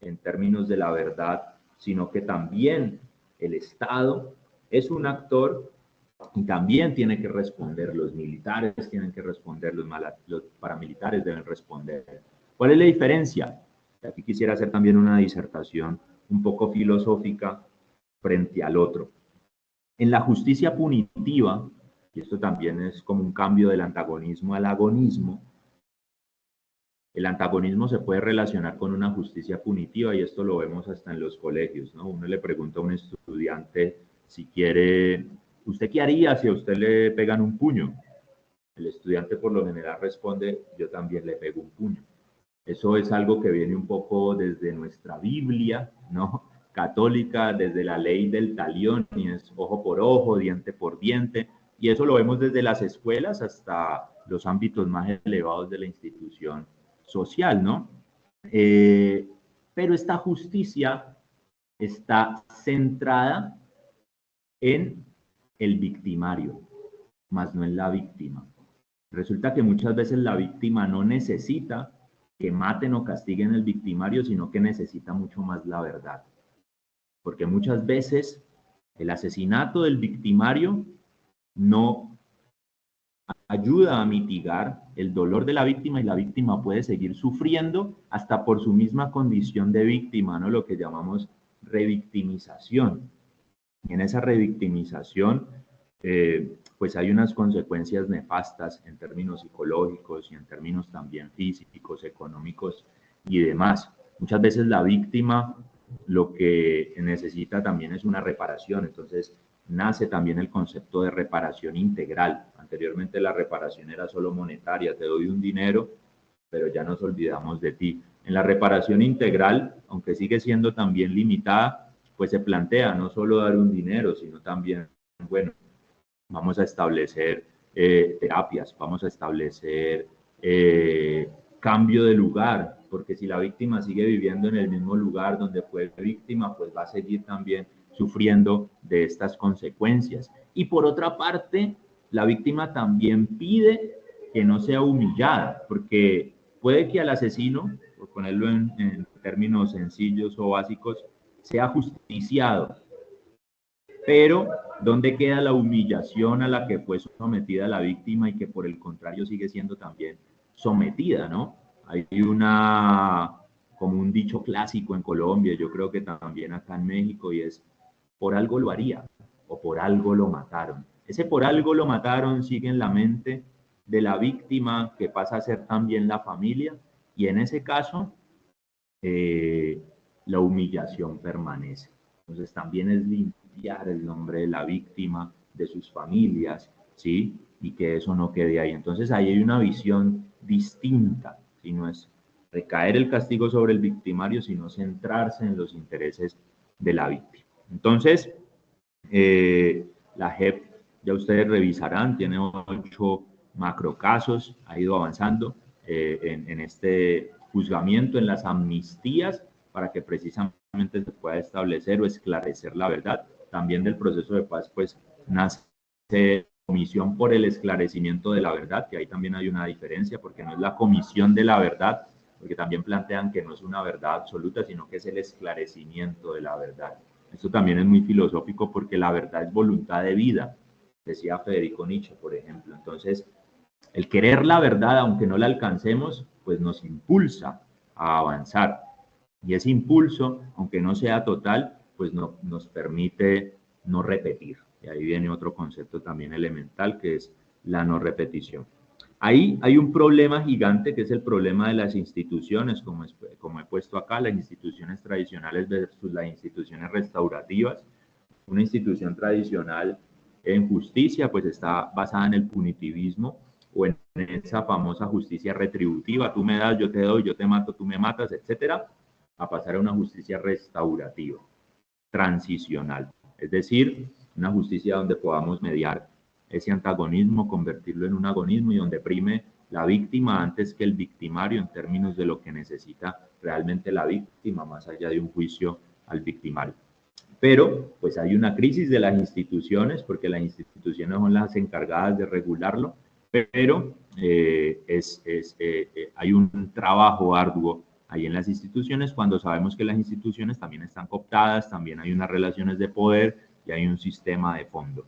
en términos de la verdad, sino que también el Estado es un actor y también tiene que responder, los militares tienen que responder, los paramilitares deben responder. ¿Cuál es la diferencia? Aquí quisiera hacer también una disertación un poco filosófica frente al otro. En la justicia punitiva, y esto también es como un cambio del antagonismo al agonismo, el antagonismo se puede relacionar con una justicia punitiva y esto lo vemos hasta en los colegios, ¿no? Uno le pregunta a un estudiante si quiere, ¿usted qué haría si a usted le pegan un puño? El estudiante por lo general responde, yo también le pego un puño. Eso es algo que viene un poco desde nuestra Biblia, ¿no? Católica, desde la ley del talión, y es ojo por ojo, diente por diente, y eso lo vemos desde las escuelas hasta los ámbitos más elevados de la institución social, ¿no? Pero esta justicia está centrada en el victimario, más no en la víctima. Resulta que muchas veces la víctima no necesita que maten o castiguen al victimario, sino que necesita mucho más la verdad. Porque muchas veces el asesinato del victimario no ayuda a mitigar el dolor de la víctima y la víctima puede seguir sufriendo hasta por su misma condición de víctima, ¿no? Lo que llamamos revictimización. Y en esa revictimización pues hay unas consecuencias nefastas en términos psicológicos y en términos también físicos, económicos y demás. Muchas veces la víctima lo que necesita también es una reparación, entonces nace también el concepto de reparación integral. Anteriormente la reparación era solo monetaria, te doy un dinero, pero ya nos olvidamos de ti. En la reparación integral, aunque sigue siendo también limitada, pues se plantea no solo dar un dinero, sino también, bueno, vamos a establecer terapias, vamos a establecer cambio de lugar, porque si la víctima sigue viviendo en el mismo lugar donde fue víctima, pues va a seguir también sufriendo de estas consecuencias. Y por otra parte, la víctima también pide que no sea humillada, porque puede que al asesino, por ponerlo en términos sencillos o básicos, sea justiciado, pero ¿dónde queda la humillación a la que fue sometida la víctima y que por el contrario sigue siendo también sometida, ¿no? Hay como un dicho clásico en Colombia, yo creo que también acá en México, y es, por algo lo haría o por algo lo mataron. Ese por algo lo mataron sigue en la mente de la víctima, que pasa a ser también la familia, y en ese caso la humillación permanece. Entonces también es limpiar el nombre de la víctima, de sus familias, ¿sí? Y que eso no quede ahí. Entonces ahí hay una visión distinta, ¿sí? No es recaer el castigo sobre el victimario, sino centrarse en los intereses de la víctima. Entonces, la JEP, ya ustedes revisarán, tiene 8 macrocasos, ha ido avanzando en este juzgamiento, en las amnistías, para que precisamente se pueda establecer o esclarecer la verdad. También del proceso de paz, pues, nace comisión por el esclarecimiento de la verdad, que ahí también hay una diferencia, porque no es la comisión de la verdad, porque también plantean que no es una verdad absoluta, sino que es el esclarecimiento de la verdad. Esto también es muy filosófico porque la verdad es voluntad de vida, decía Federico Nietzsche, por ejemplo. Entonces, el querer la verdad, aunque no la alcancemos, pues nos impulsa a avanzar. Y ese impulso, aunque no sea total, pues nos permite no repetir. Y ahí viene otro concepto también elemental, que es la no repetición. Ahí hay un problema gigante, que es el problema de las instituciones, como he puesto acá, las instituciones tradicionales versus las instituciones restaurativas. Una institución tradicional en justicia, pues está basada en el punitivismo o en esa famosa justicia retributiva, tú me das, yo te doy, yo te mato, tú me matas, etcétera, a pasar a una justicia restaurativa, transicional, es decir, una justicia donde podamos mediar ese antagonismo, convertirlo en un agonismo y donde prime la víctima antes que el victimario en términos de lo que necesita realmente la víctima, más allá de un juicio al victimario. Pero pues hay una crisis de las instituciones, porque las instituciones son las encargadas de regularlo, pero hay un trabajo arduo ahí en las instituciones, cuando sabemos que las instituciones también están cooptadas, también hay unas relaciones de poder y hay un sistema de fondo.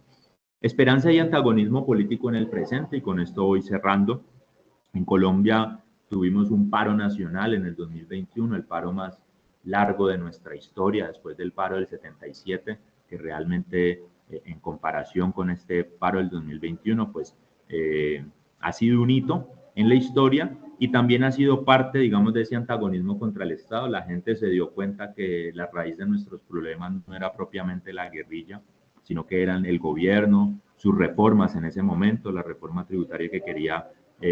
Esperanza y antagonismo político en el presente, y con esto voy cerrando. En Colombia tuvimos un paro nacional en el 2021, el paro más largo de nuestra historia, después del paro del 77, que realmente en comparación con este paro del 2021, pues ha sido un hito en la historia y también ha sido parte, digamos, de ese antagonismo contra el Estado. La gente se dio cuenta que la raíz de nuestros problemas no era propiamente la guerrilla, sino que eran el gobierno, sus reformas en ese momento, la reforma tributaria que quería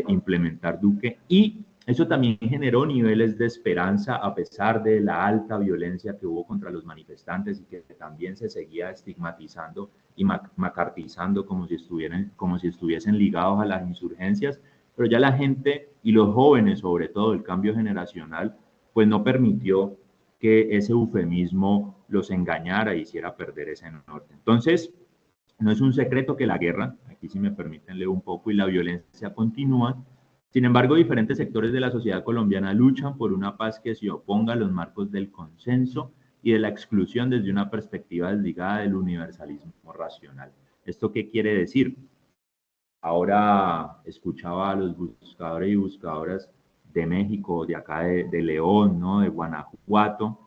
implementar Duque, y eso también generó niveles de esperanza a pesar de la alta violencia que hubo contra los manifestantes y que también se seguía estigmatizando y macartizando como si estuviesen ligados a las insurgencias, pero ya la gente y los jóvenes, sobre todo el cambio generacional, pues no permitió que ese eufemismo los engañara e hiciera perder ese norte. Entonces, no es un secreto que la guerra, aquí si me permiten leer un poco, y la violencia continúan. Sin embargo, diferentes sectores de la sociedad colombiana luchan por una paz que se oponga a los marcos del consenso y de la exclusión desde una perspectiva desligada del universalismo racional. ¿Esto qué quiere decir? Ahora escuchaba a los buscadores y buscadoras de México, de acá de León, ¿no? De Guanajuato,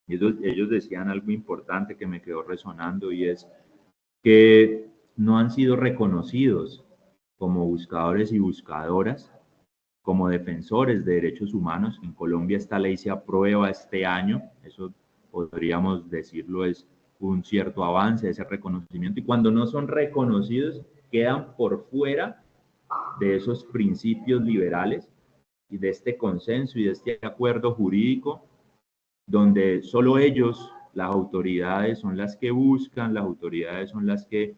y ellos decían algo importante que me quedó resonando, y es que no han sido reconocidos como buscadores y buscadoras, como defensores de derechos humanos. En Colombia esta ley se aprueba este año, eso podríamos decirlo es un cierto avance, ese reconocimiento, y cuando no son reconocidos quedan por fuera de esos principios liberales y de este consenso y de este acuerdo jurídico, donde solo ellos, las autoridades, son las que buscan, las autoridades son las que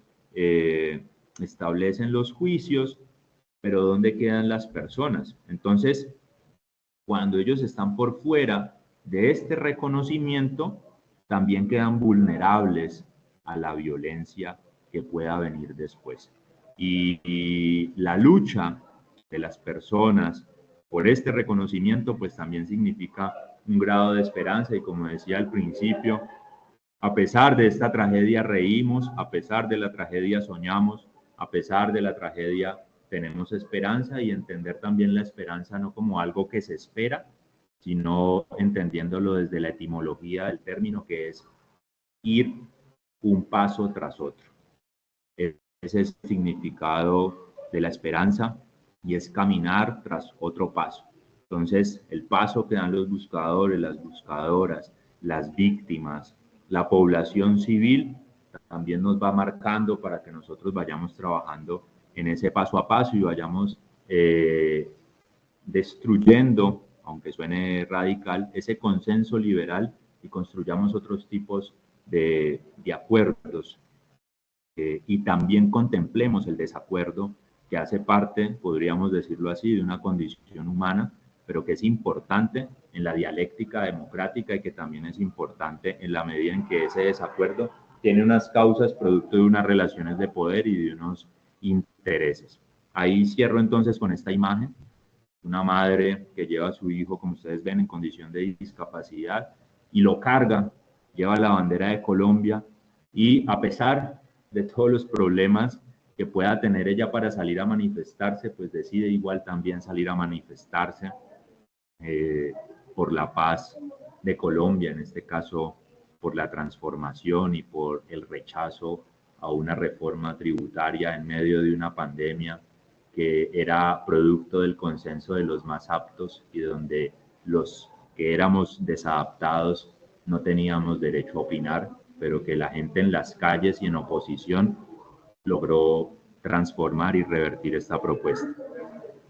establecen los juicios, pero ¿dónde quedan las personas? Entonces, cuando ellos están por fuera de este reconocimiento, también quedan vulnerables a la violencia que pueda venir después. Y la lucha de las personas por este reconocimiento, pues también significa un grado de esperanza, y como decía al principio, a pesar de esta tragedia reímos, a pesar de la tragedia soñamos, a pesar de la tragedia tenemos esperanza, y entender también la esperanza no como algo que se espera, sino entendiéndolo desde la etimología del término, que es ir un paso tras otro. Ese es el significado de la esperanza, y es caminar tras otro paso. Entonces, el paso que dan los buscadores, las buscadoras, las víctimas, la población civil, también nos va marcando para que nosotros vayamos trabajando en ese paso a paso y vayamos destruyendo, aunque suene radical, ese consenso liberal, y construyamos otros tipos de acuerdos, y también contemplemos el desacuerdo, que hace parte, podríamos decirlo así, de una condición humana, pero que es importante en la dialéctica democrática, y que también es importante en la medida en que ese desacuerdo tiene unas causas producto de unas relaciones de poder y de unos intereses. Ahí cierro entonces con esta imagen, una madre que lleva a su hijo, como ustedes ven, en condición de discapacidad, y lo carga, lleva la bandera de Colombia, y a pesar de todos los problemas que pueda tener ella para salir a manifestarse, pues decide igual también salir a manifestarse por la paz de Colombia, en este caso por la transformación y por el rechazo a una reforma tributaria en medio de una pandemia que era producto del consenso de los más aptos, y donde los que éramos desadaptados no teníamos derecho a opinar, pero que la gente en las calles y en oposición logró transformar y revertir esta propuesta.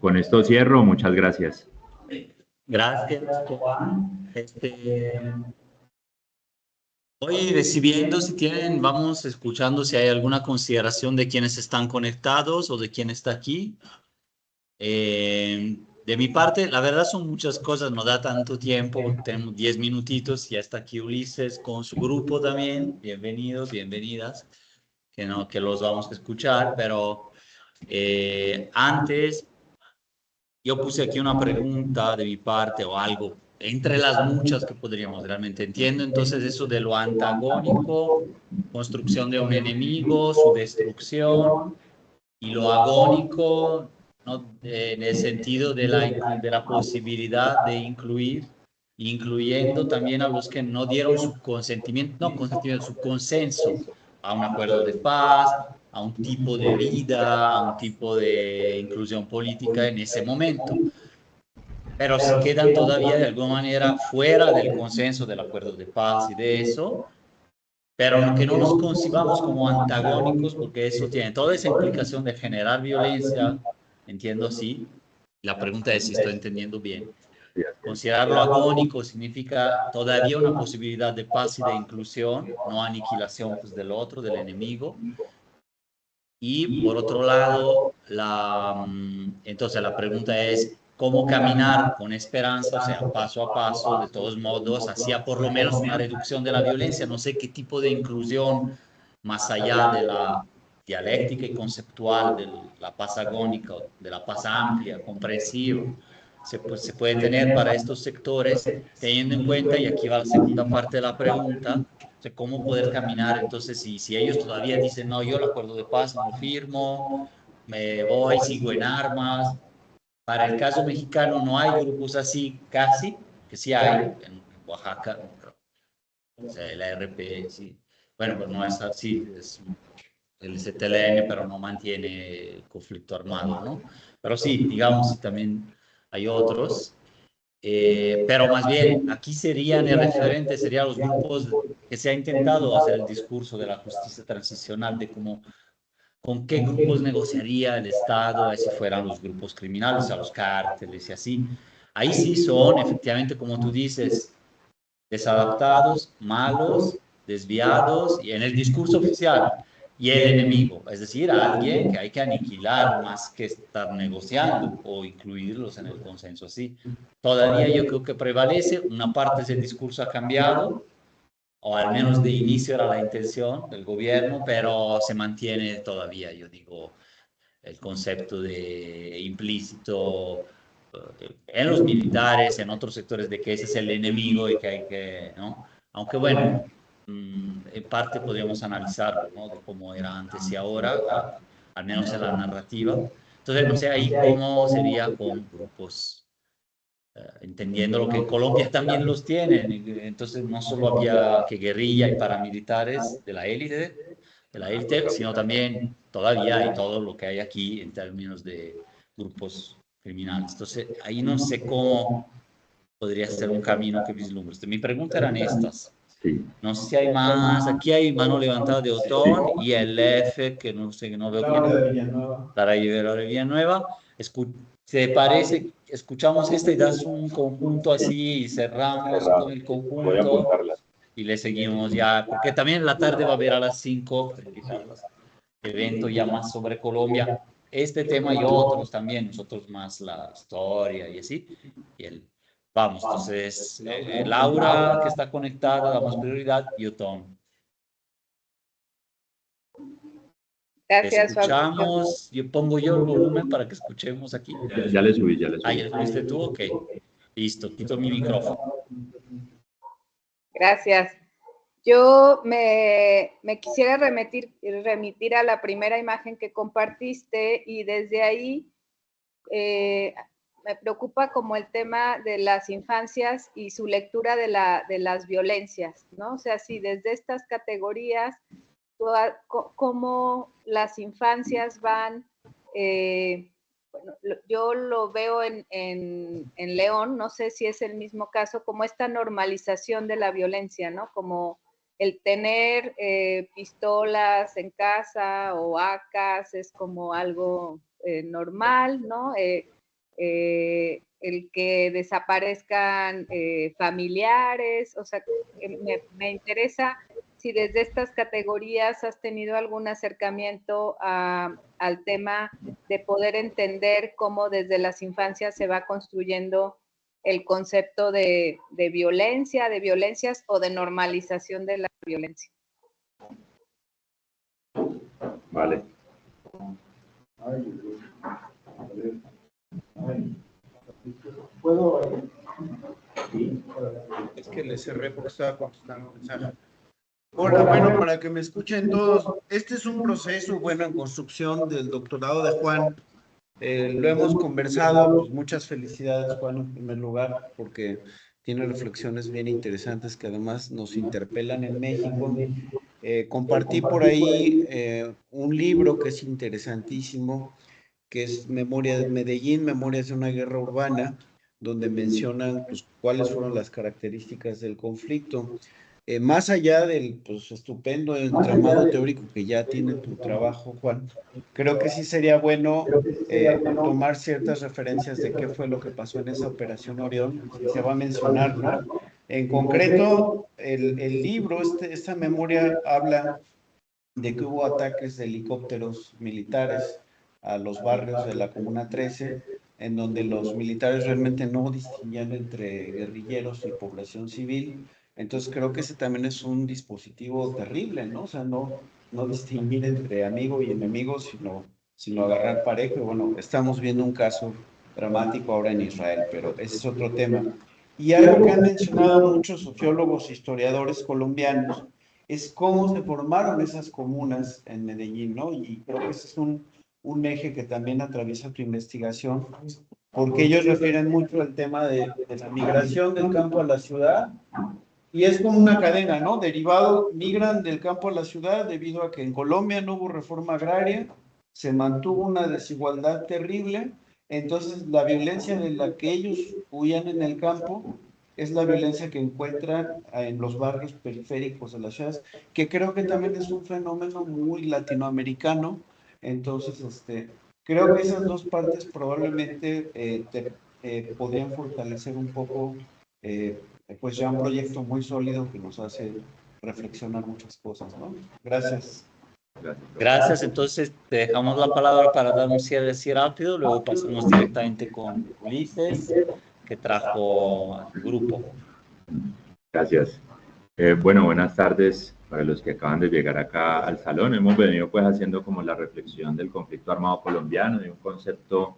Con esto cierro, muchas gracias. Gracias, Juan. Voy recibiendo, si tienen, vamos escuchando si hay alguna consideración de quienes están conectados o de quién está aquí. De mi parte, la verdad son muchas cosas, no da tanto tiempo, tenemos 10 minutitos, ya está aquí Ulises con su grupo también, bienvenidos, bienvenidas, que los vamos a escuchar, pero antes yo puse aquí una pregunta de mi parte o algo, entre las muchas que podríamos realmente entiendo, entonces eso de lo antagónico, construcción de un enemigo, su destrucción, y lo agónico, ¿no? En el sentido de la posibilidad de incluir, incluyendo también a los que no dieron su consentimiento, no consentimiento, su consenso a un acuerdo de paz, a un tipo de vida, a un tipo de inclusión política en ese momento. Pero se quedan todavía de alguna manera fuera del consenso del acuerdo de paz y de eso, pero que no nos concibamos como antagónicos, porque eso tiene toda esa implicación de generar violencia, entiendo así. La pregunta es si estoy entendiendo bien. Considerarlo agónico significa todavía una posibilidad de paz y de inclusión, no aniquilación pues, del otro, del enemigo. Y por otro lado, entonces la pregunta es cómo caminar con esperanza, o sea, paso a paso, de todos modos, hacia por lo menos una reducción de la violencia. No sé qué tipo de inclusión, más allá de la dialéctica y conceptual de la paz agónica, de la paz amplia, comprensiva, se puede tener para estos sectores, teniendo en cuenta, y aquí va la segunda parte de la pregunta, o sea, cómo poder caminar. Entonces, si ellos todavía dicen, no, yo el acuerdo de paz no lo firmo, me voy, sigo en armas. Para el caso mexicano no hay grupos así, casi, que sí hay, en Oaxaca, o sea, el ARP, sí. Bueno, pues no es así, el ZLN, pero no mantiene el conflicto armado, ¿no? Pero sí, digamos, sí, también hay otros. Pero más bien, aquí serían el referente, serían los grupos que se ha intentado hacer el discurso de la justicia transicional, de cómo, con qué grupos negociaría el Estado, si fueran los grupos criminales, o sea, los cárteles y así. Ahí sí son, efectivamente, como tú dices, desadaptados, malos, desviados, y en el discurso oficial, y el enemigo, es decir, alguien que hay que aniquilar más que estar negociando o incluirlos en el consenso. Así, todavía yo creo que prevalece, una parte de ese discurso ha cambiado, o al menos de inicio era la intención del gobierno, pero se mantiene todavía, yo digo, el concepto de implícito en los militares, en otros sectores, de que ese es el enemigo y que hay que, ¿no? Aunque bueno, en parte podríamos analizarlo, ¿no? De cómo era antes y ahora, al menos en la narrativa. Entonces, no sé ahí cómo sería con grupos, entendiendo lo que en Colombia también los tienen. Entonces, no solo había que guerrilla y paramilitares de la élite, sino también todavía hay todo lo que hay aquí en términos de grupos criminales. Entonces, ahí no sé cómo podría ser un camino que vislumbres. Mi pregunta eran estas. Sí, No sé si hay más. Aquí hay mano levantada de Otón y el F, que no sé, que no veo quién Laura es. de Villanueva. Lara Rivera de Villanueva. ¿Te parece? Escuchamos esta y das un conjunto así y cerramos con el voy a conjunto apuntarlas. y le seguimos ya, porque también en la tarde va a haber a las 5 evento ya más sobre Colombia, este tema y otros también, nosotros más la historia y así. Y vamos, entonces, Laura que está conectada, damos prioridad, y Otón. Gracias, Fabricio. Escuchamos, yo pongo yo el volumen para que escuchemos aquí. Ya le subí, ya le Ah, subí. ya lo subiste tú, ok. Listo, quito mi micrófono. Gracias. Yo me quisiera remitir a la primera imagen que compartiste y desde ahí me preocupa como el tema de las infancias y su lectura de las violencias, ¿no? O sea, si desde estas categorías, cómo las infancias van, bueno, yo lo veo en León, no sé si es el mismo caso, como esta normalización de la violencia, ¿no? Como el tener pistolas en casa o AKs es como algo normal, ¿no? El que desaparezcan familiares, o sea, me interesa si desde estas categorías has tenido algún acercamiento al tema de poder entender cómo desde las infancias se va construyendo el concepto de violencia, de violencias o de normalización de la violencia. Vale. ¿Puedo? Sí. Es que le cerré porque estaba contestando mensaje. Hola, bueno, para que me escuchen todos, este es un proceso, bueno, en construcción del doctorado de Juan. Lo hemos conversado, pues muchas felicidades, Juan, en primer lugar, porque tiene reflexiones bien interesantes que además nos interpelan en México. Compartí por ahí un libro que es interesantísimo, que es Memoria de Medellín, Memorias de una guerra urbana, donde mencionan pues, cuáles fueron las características del conflicto. Más allá del pues, estupendo entramado teórico que ya tiene tu trabajo, Juan, creo que sí sería bueno tomar ciertas referencias de qué fue lo que pasó en esa operación Orión, si se va a mencionar, ¿no? En concreto, el libro, esta memoria habla de que hubo ataques de helicópteros militares a los barrios de la Comuna 13, en donde los militares realmente no distinguían entre guerrilleros y población civil. Entonces creo que ese también es un dispositivo terrible, ¿no? O sea, no distinguir entre amigo y enemigo, sino agarrar parejo. Y bueno, estamos viendo un caso dramático ahora en Israel, pero ese es otro tema. Y algo que han mencionado muchos sociólogos, historiadores colombianos, es cómo se formaron esas comunas en Medellín, ¿no? Y creo que ese es un eje que también atraviesa tu investigación, porque ellos refieren mucho al tema de la migración del campo a la ciudad Y es como una cadena, ¿no? Derivado, migran del campo a la ciudad debido a que en Colombia no hubo reforma agraria, se mantuvo una desigualdad terrible, entonces la violencia de la que ellos huían en el campo es la violencia que encuentran en los barrios periféricos de las ciudades, que creo que también es un fenómeno muy latinoamericano. Entonces, creo que esas dos partes probablemente podrían fortalecer un poco pues ya un proyecto muy sólido que nos hace reflexionar muchas cosas, ¿no? Gracias. Gracias, entonces te dejamos la palabra para dar un cierre así rápido, luego pasamos directamente con Ulises, que trajo a tu grupo. Gracias. Bueno, buenas tardes para los que acaban de llegar acá al salón. Hemos venido pues haciendo como la reflexión del conflicto armado colombiano, de un concepto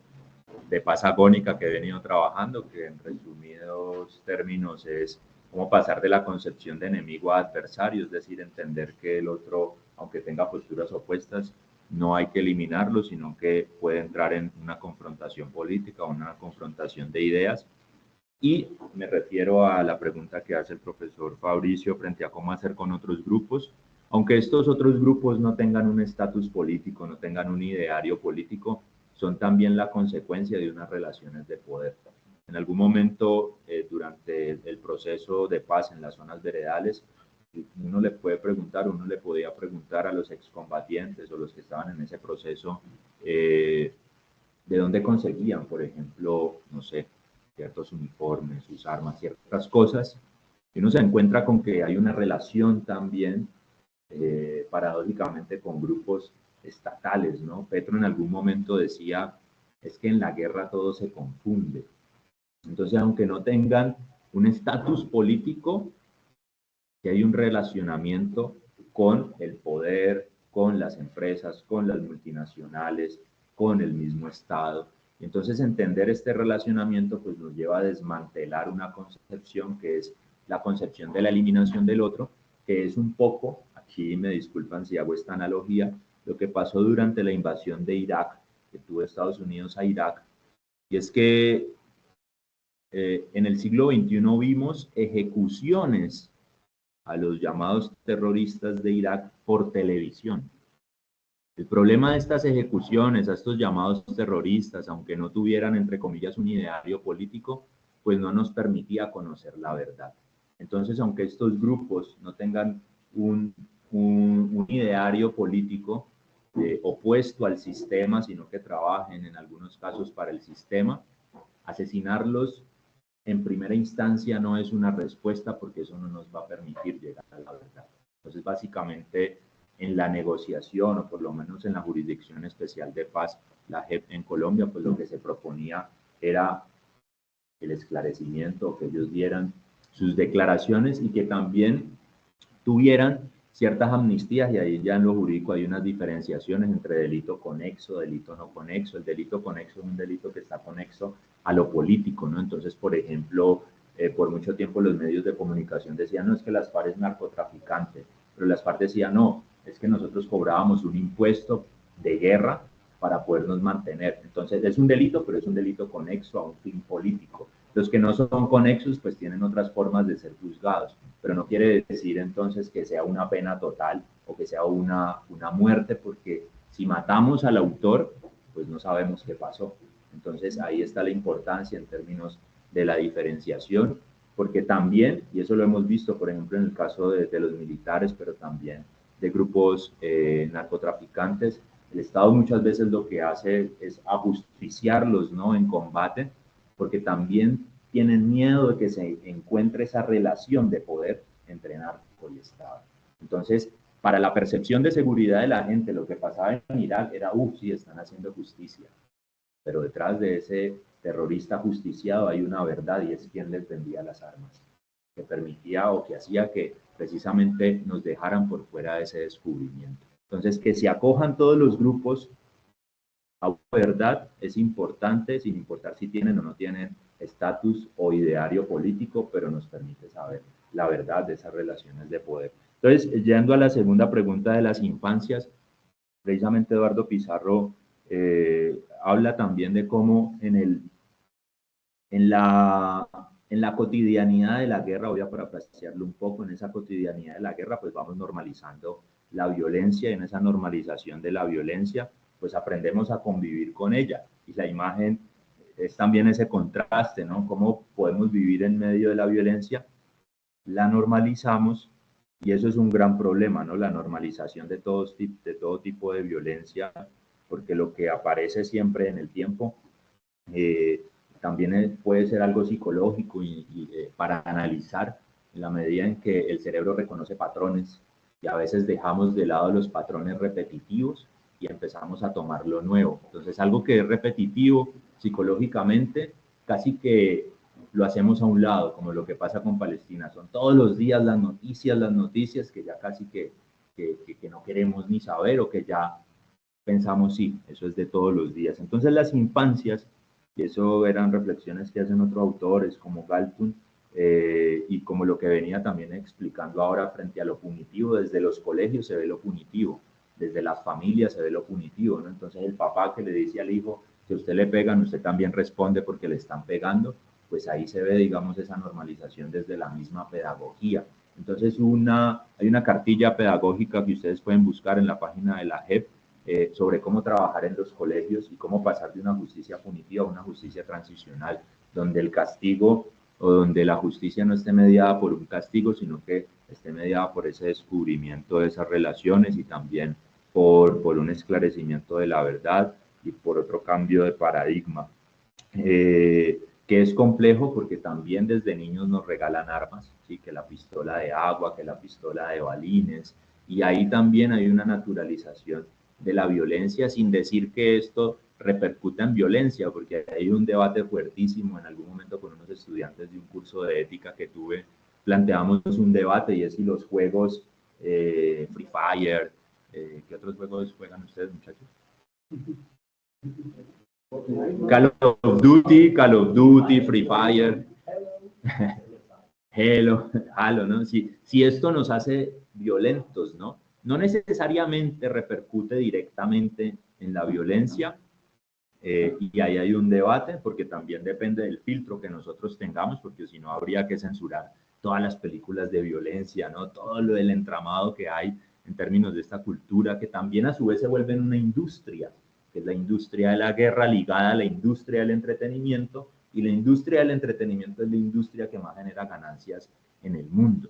de paz agónica que he venido trabajando, que en resumidos términos es cómo pasar de la concepción de enemigo a adversario, es decir, entender que el otro, aunque tenga posturas opuestas, no hay que eliminarlo, sino que puede entrar en una confrontación política o una confrontación de ideas. Y me refiero a la pregunta que hace el profesor Fabricio frente a cómo hacer con otros grupos. Aunque estos otros grupos no tengan un estatus político, no tengan un ideario político, son también la consecuencia de unas relaciones de poder. En algún momento, durante el proceso de paz en las zonas veredales, uno le podía preguntar a los excombatientes o los que estaban en ese proceso, de dónde conseguían, por ejemplo, no sé, ciertos uniformes, sus armas, ciertas cosas, y uno se encuentra con que hay una relación también, paradójicamente, con grupos estatales, ¿no? Petro en algún momento decía, es que en la guerra todo se confunde. Entonces, aunque no tengan un estatus político, que hay un relacionamiento con el poder, con las empresas, con las multinacionales, con el mismo Estado. Y entonces entender este relacionamiento pues nos lleva a desmantelar una concepción que es la concepción de la eliminación del otro, que es un poco, aquí me disculpan si hago esta analogía, lo que pasó durante la invasión de Irak, que tuvo Estados Unidos a Irak, y es que en el siglo XXI vimos ejecuciones a los llamados terroristas de Irak por televisión. El problema de estas ejecuciones, a estos llamados terroristas, aunque no tuvieran, entre comillas, un ideario político, pues no nos permitía conocer la verdad. Entonces, aunque estos grupos no tengan un ideario político opuesto al sistema, sino que trabajen en algunos casos para el sistema, asesinarlos en primera instancia no es una respuesta porque eso no nos va a permitir llegar a la verdad. Entonces, básicamente, en la negociación, o por lo menos en la Jurisdicción Especial de Paz, la JEP en Colombia, pues lo que se proponía era el esclarecimiento, que ellos dieran sus declaraciones y que también tuvieran ciertas amnistías, y ahí ya en lo jurídico hay unas diferenciaciones entre delito conexo, delito no conexo. El delito conexo es un delito que está conexo a lo político, ¿no? Entonces, por ejemplo, por mucho tiempo los medios de comunicación decían, no, es que las FARC es narcotraficante, pero las FARC decían, no, es que nosotros cobrábamos un impuesto de guerra para podernos mantener. Entonces, es un delito, pero es un delito conexo a un fin político. Los que no son conexos, pues tienen otras formas de ser juzgados, pero no quiere decir entonces que sea una pena total o que sea una muerte, porque si matamos al autor, pues no sabemos qué pasó. Entonces ahí está la importancia en términos de la diferenciación, porque también, y eso lo hemos visto, por ejemplo, en el caso de los militares, pero también de grupos narcotraficantes, el Estado muchas veces lo que hace es ajusticiarlos, ¿no?, en combate, porque también tienen miedo de que se encuentre esa relación de poder entre narco y Estado. Entonces, para la percepción de seguridad de la gente, lo que pasaba en Irak era, sí, están haciendo justicia, pero detrás de ese terrorista justiciado hay una verdad, y es quien les vendía las armas, que permitía o que hacía que precisamente nos dejaran por fuera de ese descubrimiento. Entonces, que se acojan todos los grupos a una verdad es importante, sin importar si tienen o no tienen estatus o ideario político, pero nos permite saber la verdad de esas relaciones de poder. Entonces, yendo a la segunda pregunta de las infancias, precisamente Eduardo Pizarro habla también de cómo en la en la cotidianidad de la guerra, voy a parafrasearlo un poco, en esa cotidianidad de la guerra, pues vamos normalizando la violencia, y en esa normalización de la violencia, pues aprendemos a convivir con ella. Y la imagen es también ese contraste, ¿no? Cómo podemos vivir en medio de la violencia, la normalizamos, y eso es un gran problema, ¿no? La normalización de todo tipo de violencia, porque lo que aparece siempre en el tiempo también puede ser algo psicológico para analizar, en la medida en que el cerebro reconoce patrones y a veces dejamos de lado los patrones repetitivos y empezamos a tomar lo nuevo. Entonces, algo que es repetitivo psicológicamente, casi que lo hacemos a un lado, como lo que pasa con Palestina. Son todos los días las noticias, que ya casi que no queremos ni saber, o que ya pensamos, sí, eso es de todos los días. Entonces, las infancias, y eso eran reflexiones que hacen otros autores como Galton, y como lo que venía también explicando ahora frente a lo punitivo, desde los colegios se ve lo punitivo, desde las familias se ve lo punitivo, ¿no? Entonces el papá que le dice al hijo, si a usted le pegan, usted también responde porque le están pegando, pues ahí se ve, digamos, esa normalización desde la misma pedagogía. Entonces hay una cartilla pedagógica que ustedes pueden buscar en la página de la JEP, sobre cómo trabajar en los colegios y cómo pasar de una justicia punitiva a una justicia transicional, donde el castigo o donde la justicia no esté mediada por un castigo, sino que esté mediada por ese descubrimiento de esas relaciones, y también por un esclarecimiento de la verdad y por otro cambio de paradigma, que es complejo porque también desde niños nos regalan armas, ¿sí? Que la pistola de agua, que la pistola de balines, y ahí también hay una naturalización de la violencia, sin decir que esto repercuta en violencia, porque hay un debate fuertísimo. En algún momento con unos estudiantes de un curso de ética que tuve, planteamos un debate, y es si los juegos Free Fire, ¿qué otros juegos juegan ustedes, muchachos? Call of Duty, Free Fire, Halo, ¿no? Si esto nos hace violentos, ¿no? No necesariamente repercute directamente en la violencia, y ahí hay un debate, porque también depende del filtro que nosotros tengamos, porque si no habría que censurar todas las películas de violencia, ¿no? Todo lo del entramado que hay en términos de esta cultura, que también a su vez se vuelve una industria, que es la industria de la guerra ligada a la industria del entretenimiento, y la industria del entretenimiento es la industria que más genera ganancias en el mundo.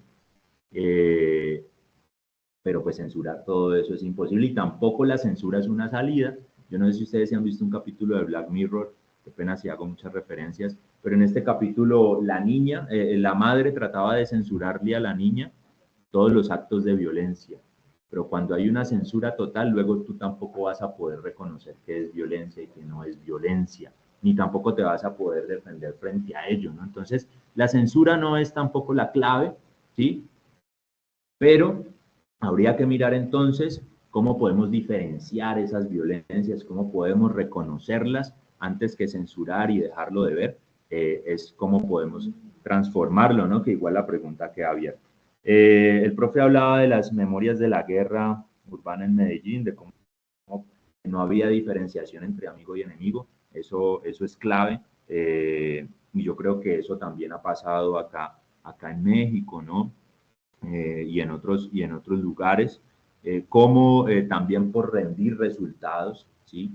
Pero pues censurar todo eso es imposible, y tampoco la censura es una salida. Yo no sé si ustedes han visto un capítulo de Black Mirror, qué pena si hago muchas referencias, pero en este capítulo la madre trataba de censurarle a la niña todos los actos de violencia, pero cuando hay una censura total, luego tú tampoco vas a poder reconocer qué es violencia y qué no es violencia, ni tampoco te vas a poder defender frente a ello, ¿no? Entonces, la censura no es tampoco la clave, ¿sí? Pero habría que mirar entonces cómo podemos diferenciar esas violencias, cómo podemos reconocerlas antes que censurar y dejarlo de ver, es cómo podemos transformarlo, ¿no? Que igual la pregunta queda abierta. El profe hablaba de las memorias de la guerra urbana en Medellín, de cómo no había diferenciación entre amigo y enemigo. Eso es clave, y yo creo que eso también ha pasado acá en México, ¿no? Y en otros lugares, como también por rendir resultados, ¿sí?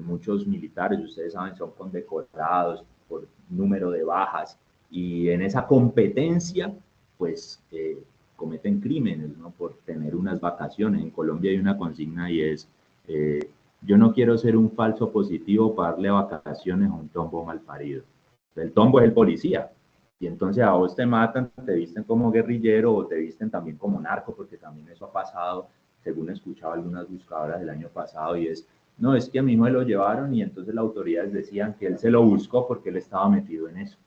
Muchos militares, ustedes saben, son condecorados por número de bajas, y en esa competencia, pues, cometen crímenes, ¿no? Por tener unas vacaciones. En Colombia hay una consigna, y es, yo no quiero ser un falso positivo para darle vacaciones a un tombo malparido. El tombo es el policía, y entonces a vos te matan, te visten como guerrillero, o te visten también como narco, porque también eso ha pasado, según escuchaba algunas buscadoras del año pasado, y es, no, es que a mi hijo lo llevaron, y entonces las autoridades decían que él se lo buscó porque él estaba metido en eso.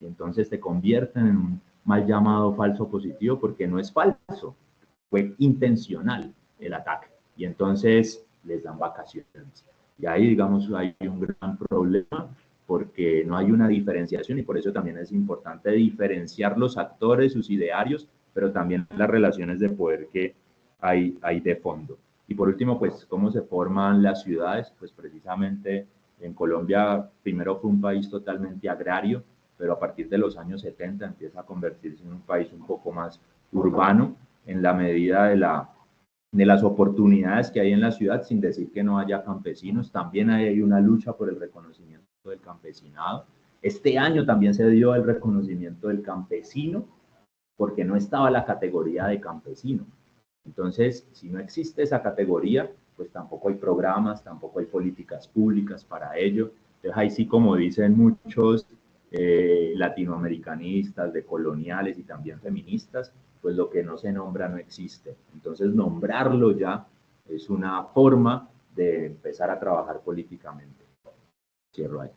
Y entonces te convierten en un mal llamado falso positivo, porque no es falso, fue intencional el ataque, y entonces les dan vacaciones. Y ahí, digamos, hay un gran problema, porque no hay una diferenciación, y por eso también es importante diferenciar los actores, sus idearios, pero también las relaciones de poder que hay de fondo. Y por último, pues, ¿cómo se forman las ciudades? Pues precisamente en Colombia primero fue un país totalmente agrario, pero a partir de los años 70 empieza a convertirse en un país un poco más urbano en la medida de las oportunidades que hay en la ciudad, sin decir que no haya campesinos. También hay una lucha por el reconocimiento del campesinado. Este año también se dio el reconocimiento del campesino, porque no estaba la categoría de campesino. Entonces, si no existe esa categoría, pues tampoco hay programas, tampoco hay políticas públicas para ello. Entonces, ahí sí, como dicen muchos latinoamericanistas, decoloniales y también feministas, pues lo que no se nombra no existe. Entonces, nombrarlo ya es una forma de empezar a trabajar políticamente. Cierro ahí.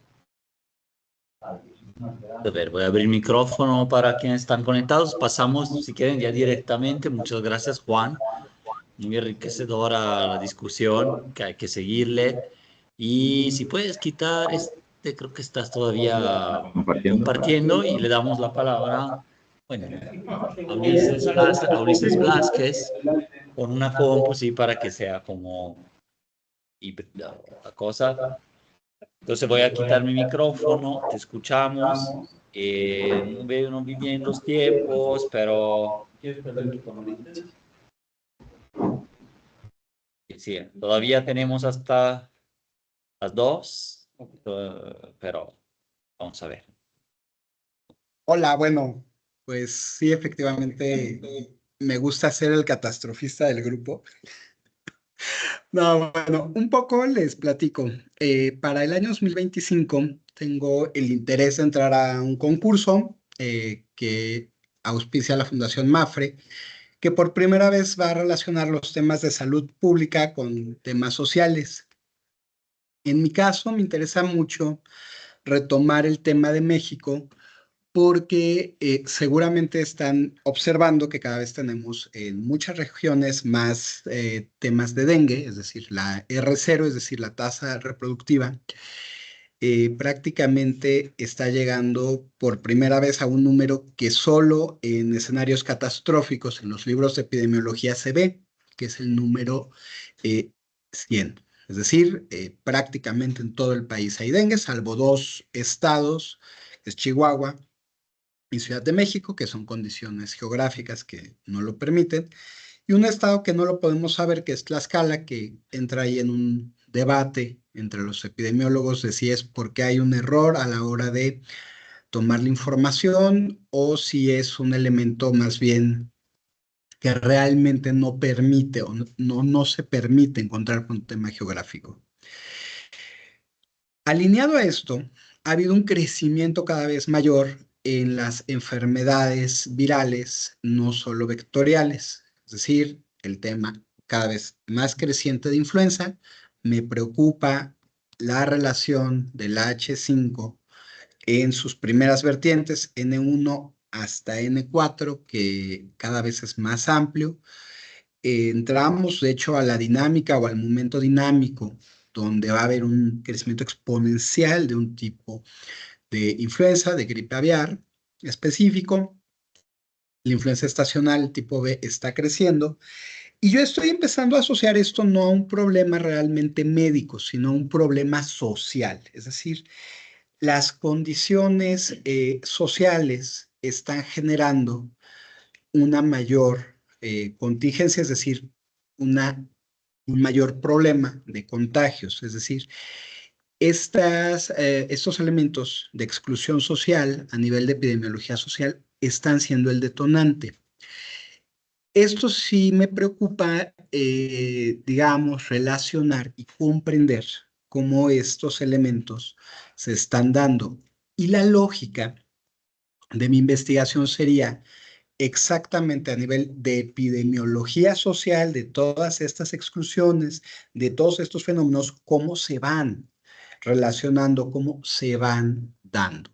A ver, voy a abrir el micrófono para quienes están conectados. Pasamos, si quieren, ya directamente. Muchas gracias, Juan. Muy enriquecedora la discusión, que hay que seguirle. Y si puedes quitar creo que estás todavía compartiendo y le damos la palabra, bueno, a Ulises Blázquez con una compu, sí, para que sea como la cosa. Entonces voy a quitar mi micrófono, te escuchamos. No vi bien los tiempos, pero sí, todavía tenemos hasta las 2, pero vamos a ver. Hola, bueno, pues sí, efectivamente me gusta ser el catastrofista del grupo. No, bueno, un poco les platico. Para el año 2025 tengo el interés de entrar a un concurso que auspicia la Fundación Mafre, que por primera vez va a relacionar los temas de salud pública con temas sociales. En mi caso, me interesa mucho retomar el tema de México porque seguramente están observando que cada vez tenemos en muchas regiones más temas de dengue, es decir, la R0, es decir, la tasa reproductiva, prácticamente está llegando por primera vez a un número que solo en escenarios catastróficos en los libros de epidemiología se ve, que es el número 100. Es decir, prácticamente en todo el país hay dengue, salvo 2 estados, que es Chihuahua y Ciudad de México, que son condiciones geográficas que no lo permiten, y un estado que no lo podemos saber, que es Tlaxcala, que entra ahí en un debate entre los epidemiólogos de si es porque hay un error a la hora de tomar la información o si es un elemento más bien que realmente no permite o no se permite encontrar con un tema geográfico. Alineado a esto, ha habido un crecimiento cada vez mayor en las enfermedades virales, no solo vectoriales, es decir, el tema cada vez más creciente de influenza. Me preocupa la relación del H5 en sus primeras vertientes, N1 hasta N4, que cada vez es más amplio. Entramos, de hecho, a la dinámica o al momento dinámico, donde va a haber un crecimiento exponencial de un tipo de influenza, de gripe aviar específico. La influenza estacional tipo B está creciendo. Y yo estoy empezando a asociar esto no a un problema realmente médico, sino a un problema social. Es decir, las condiciones sociales están generando una mayor contingencia, es decir, un mayor problema de contagios. Es decir, estos elementos de exclusión social a nivel de epidemiología social están siendo el detonante. Esto sí me preocupa, digamos, relacionar y comprender cómo estos elementos se están dando. Y la lógica de mi investigación sería exactamente a nivel de epidemiología social, de todas estas exclusiones, de todos estos fenómenos, cómo se van relacionando, cómo se van dando.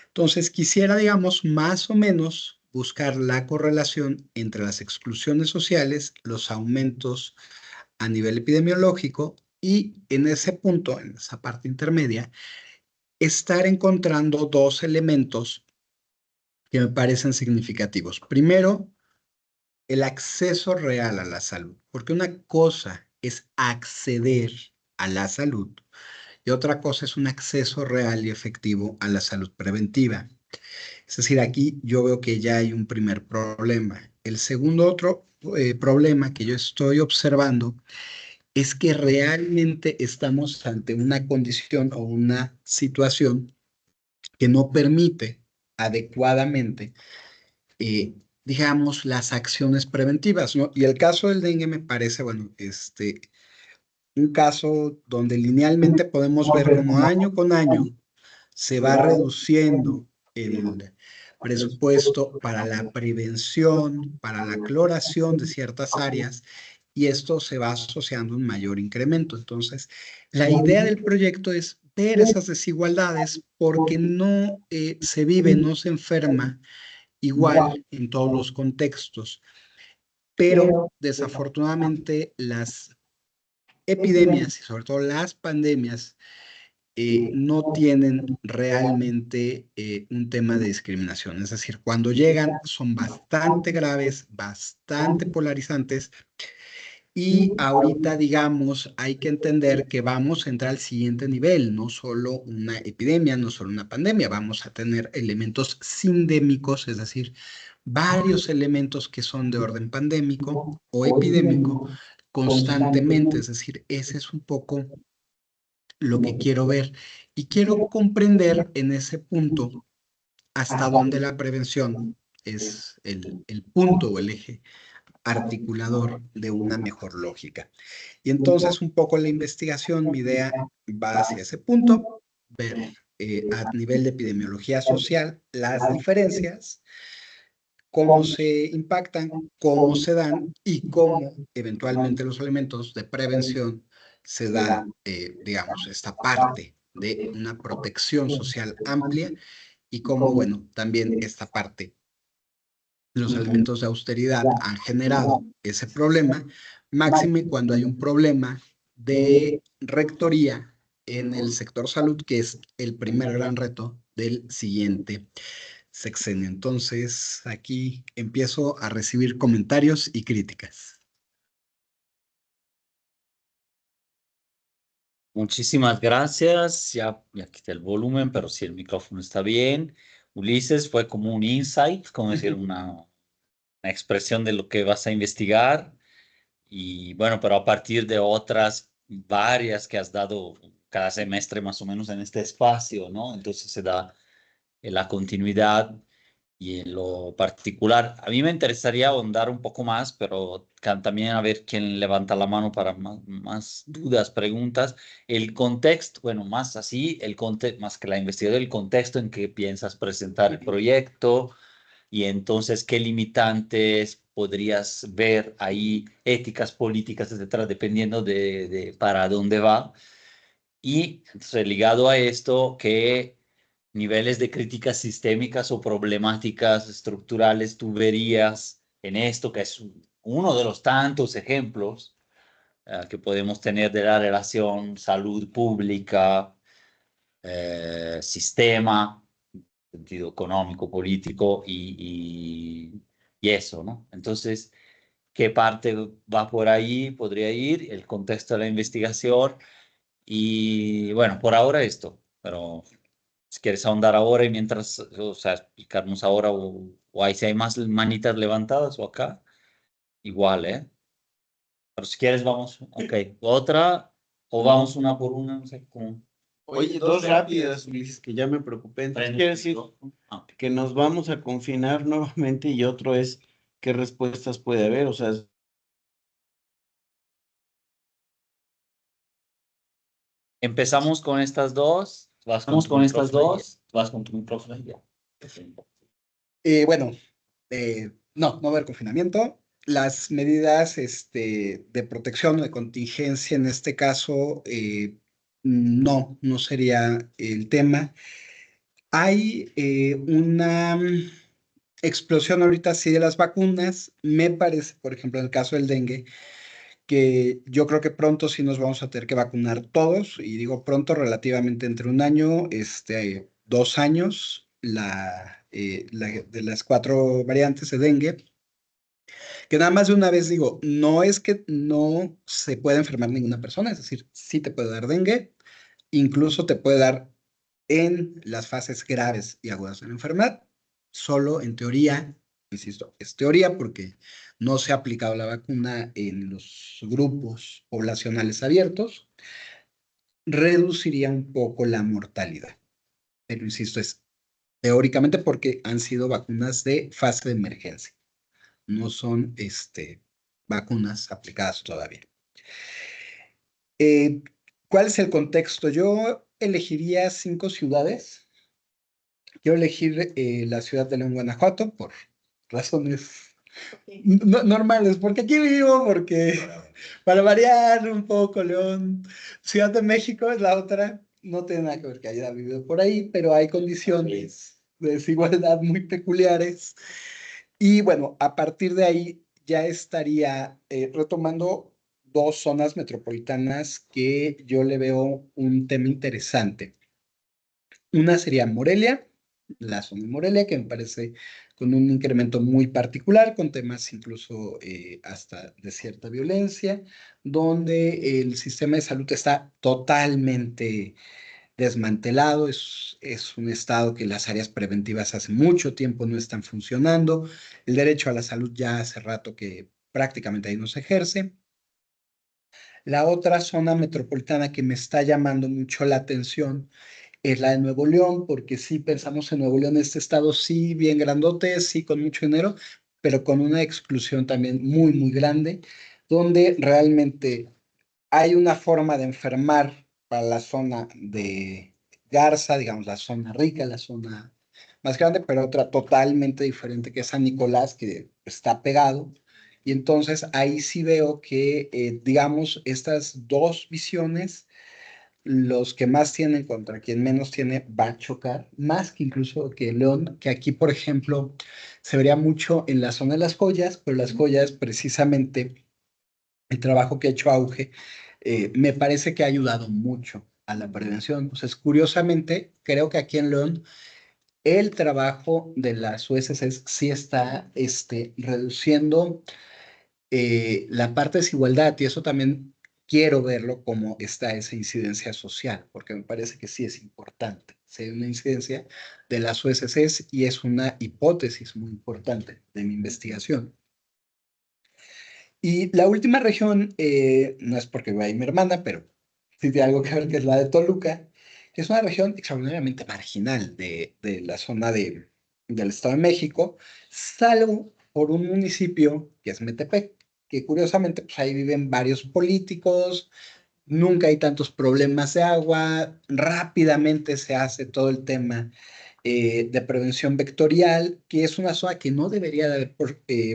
Entonces, quisiera, digamos, más o menos buscar la correlación entre las exclusiones sociales, los aumentos a nivel epidemiológico y en ese punto, en esa parte intermedia, estar encontrando 2 elementos que me parecen significativos. Primero, el acceso real a la salud, porque una cosa es acceder a la salud y otra cosa es un acceso real y efectivo a la salud preventiva. Es decir, aquí yo veo que ya hay un primer problema. El segundo otro problema que yo estoy observando es que realmente estamos ante una condición o una situación que no permite adecuadamente, digamos, las acciones preventivas, ¿no? Y el caso del dengue me parece, bueno, un caso donde linealmente podemos ver cómo año con año se va reduciendo el presupuesto para la prevención, para la cloración de ciertas áreas, y esto se va asociando a un mayor incremento. Entonces, la idea del proyecto es ver esas desigualdades porque no se vive, no se enferma igual en todos los contextos, pero desafortunadamente las epidemias y sobre todo las pandemias no tienen realmente un tema de discriminación. Es decir, cuando llegan son bastante graves, bastante polarizantes, y ahorita, digamos, hay que entender que vamos a entrar al siguiente nivel, no solo una epidemia, no solo una pandemia, vamos a tener elementos sindémicos, es decir, varios elementos que son de orden pandémico o epidémico constantemente. Es decir, ese es un poco lo que quiero ver, y quiero comprender en ese punto hasta dónde la prevención es el punto o el eje articulador de una mejor lógica. Y entonces un poco la investigación, mi idea va hacia ese punto, ver a nivel de epidemiología social las diferencias, cómo se impactan, cómo se dan y cómo eventualmente los elementos de prevención se da, digamos, esta parte de una protección social amplia, y cómo, bueno, también esta parte, los elementos de austeridad han generado ese problema, máxime cuando hay un problema de rectoría en el sector salud, que es el primer gran reto del siguiente sexenio. Entonces, aquí empiezo a recibir comentarios y críticas. Muchísimas gracias. Ya quité el volumen, pero sí el micrófono está bien. Ulises, fue como un insight, como decir, una expresión de lo que vas a investigar. Y bueno, pero a partir de otras varias que has dado cada semestre más o menos en este espacio, ¿no? Entonces se da la continuidad. Y en lo particular, a mí me interesaría ahondar un poco más, pero también a ver quién levanta la mano para más dudas, preguntas. El contexto, bueno, más así, el contexto, más que la investigación, el contexto en que piensas presentar el proyecto, y entonces qué limitantes podrías ver ahí, éticas, políticas, etcétera, dependiendo de para dónde va. Y entonces, ligado a esto, qué niveles de críticas sistémicas o problemáticas estructurales tú verías en esto, que es uno de los tantos ejemplos que podemos tener de la relación salud pública, sistema, sentido económico, político y eso, ¿no? Entonces, ¿qué parte va por ahí? Podría ir, el contexto de la investigación y bueno, por ahora esto, pero si quieres ahondar ahora y mientras, o sea, explicarnos ahora o ahí si hay más manitas levantadas o acá, igual, ¿eh? Pero si quieres vamos, ok, otra o vamos una por una, no sé cómo. Oye, dos rápidas, Ulises, que ya me preocupé. Entonces, quiere decir que nos vamos a confinar nuevamente, y otro es qué respuestas puede haber. O sea, Empezamos con estas dos, vas con tu micrófono y ya. Bueno, no va a haber confinamiento. Las medidas de protección o de contingencia en este caso, no sería el tema. Hay una explosión ahorita sí de las vacunas. Me parece, por ejemplo, en el caso del dengue, que yo creo que pronto sí nos vamos a tener que vacunar todos, y digo pronto relativamente entre un año, 2 años, de las 4 variantes de dengue, que nada más de una vez digo, no es que no se pueda enfermar ninguna persona, es decir, sí te puede dar dengue, incluso te puede dar en las fases graves y agudas de la enfermedad. Solo en teoría, insisto, es teoría porque no se ha aplicado la vacuna en los grupos poblacionales abiertos, reduciría un poco la mortalidad. Pero insisto, es teóricamente porque han sido vacunas de fase de emergencia. No son vacunas aplicadas todavía. ¿Cuál es el contexto? Yo elegiría 5 ciudades. Quiero elegir la ciudad de León, Guanajuato, por razones normales, porque aquí vivo, porque para variar un poco, León. Ciudad de México es la otra, no tiene nada que ver que haya vivido por ahí, pero hay condiciones de desigualdad muy peculiares. Y bueno, a partir de ahí ya estaría retomando 2 zonas metropolitanas que yo le veo un tema interesante. Una sería Morelia, la zona de Morelia, que me parece con un incremento muy particular, con temas incluso hasta de cierta violencia, donde el sistema de salud está totalmente desmantelado, es un estado que las áreas preventivas hace mucho tiempo no están funcionando, el derecho a la salud ya hace rato que prácticamente ahí no se ejerce. La otra zona metropolitana que me está llamando mucho la atención es la de Nuevo León, porque sí pensamos en Nuevo León, este estado sí bien grandote, sí con mucho dinero, pero con una exclusión también muy, muy grande, donde realmente hay una forma de enfermar para la zona de Garza, digamos, la zona rica, la zona más grande, pero otra totalmente diferente que es San Nicolás, que está pegado. Y entonces ahí sí veo que, digamos, estas dos visiones, los que más tienen contra quien menos tiene, va a chocar, más que incluso que León, que aquí, por ejemplo, se vería mucho en la zona de las joyas, pero las joyas precisamente el trabajo que ha hecho Auge, me parece que ha ayudado mucho a la prevención. Entonces, curiosamente, creo que aquí en León el trabajo de las USS sí está reduciendo la parte de desigualdad y eso también quiero verlo como está esa incidencia social, porque me parece que sí es importante. Sí, hay una incidencia de las USS y es una hipótesis muy importante de mi investigación. Y la última región, no es porque vaya mi hermana, pero sí tiene algo que ver, que es la de Toluca, que es una región extraordinariamente marginal de la zona del Estado de México, salvo por un municipio que es Metepec, que curiosamente pues ahí viven varios políticos, nunca hay tantos problemas de agua, rápidamente se hace todo el tema de prevención vectorial, que es una zona que no debería de haber,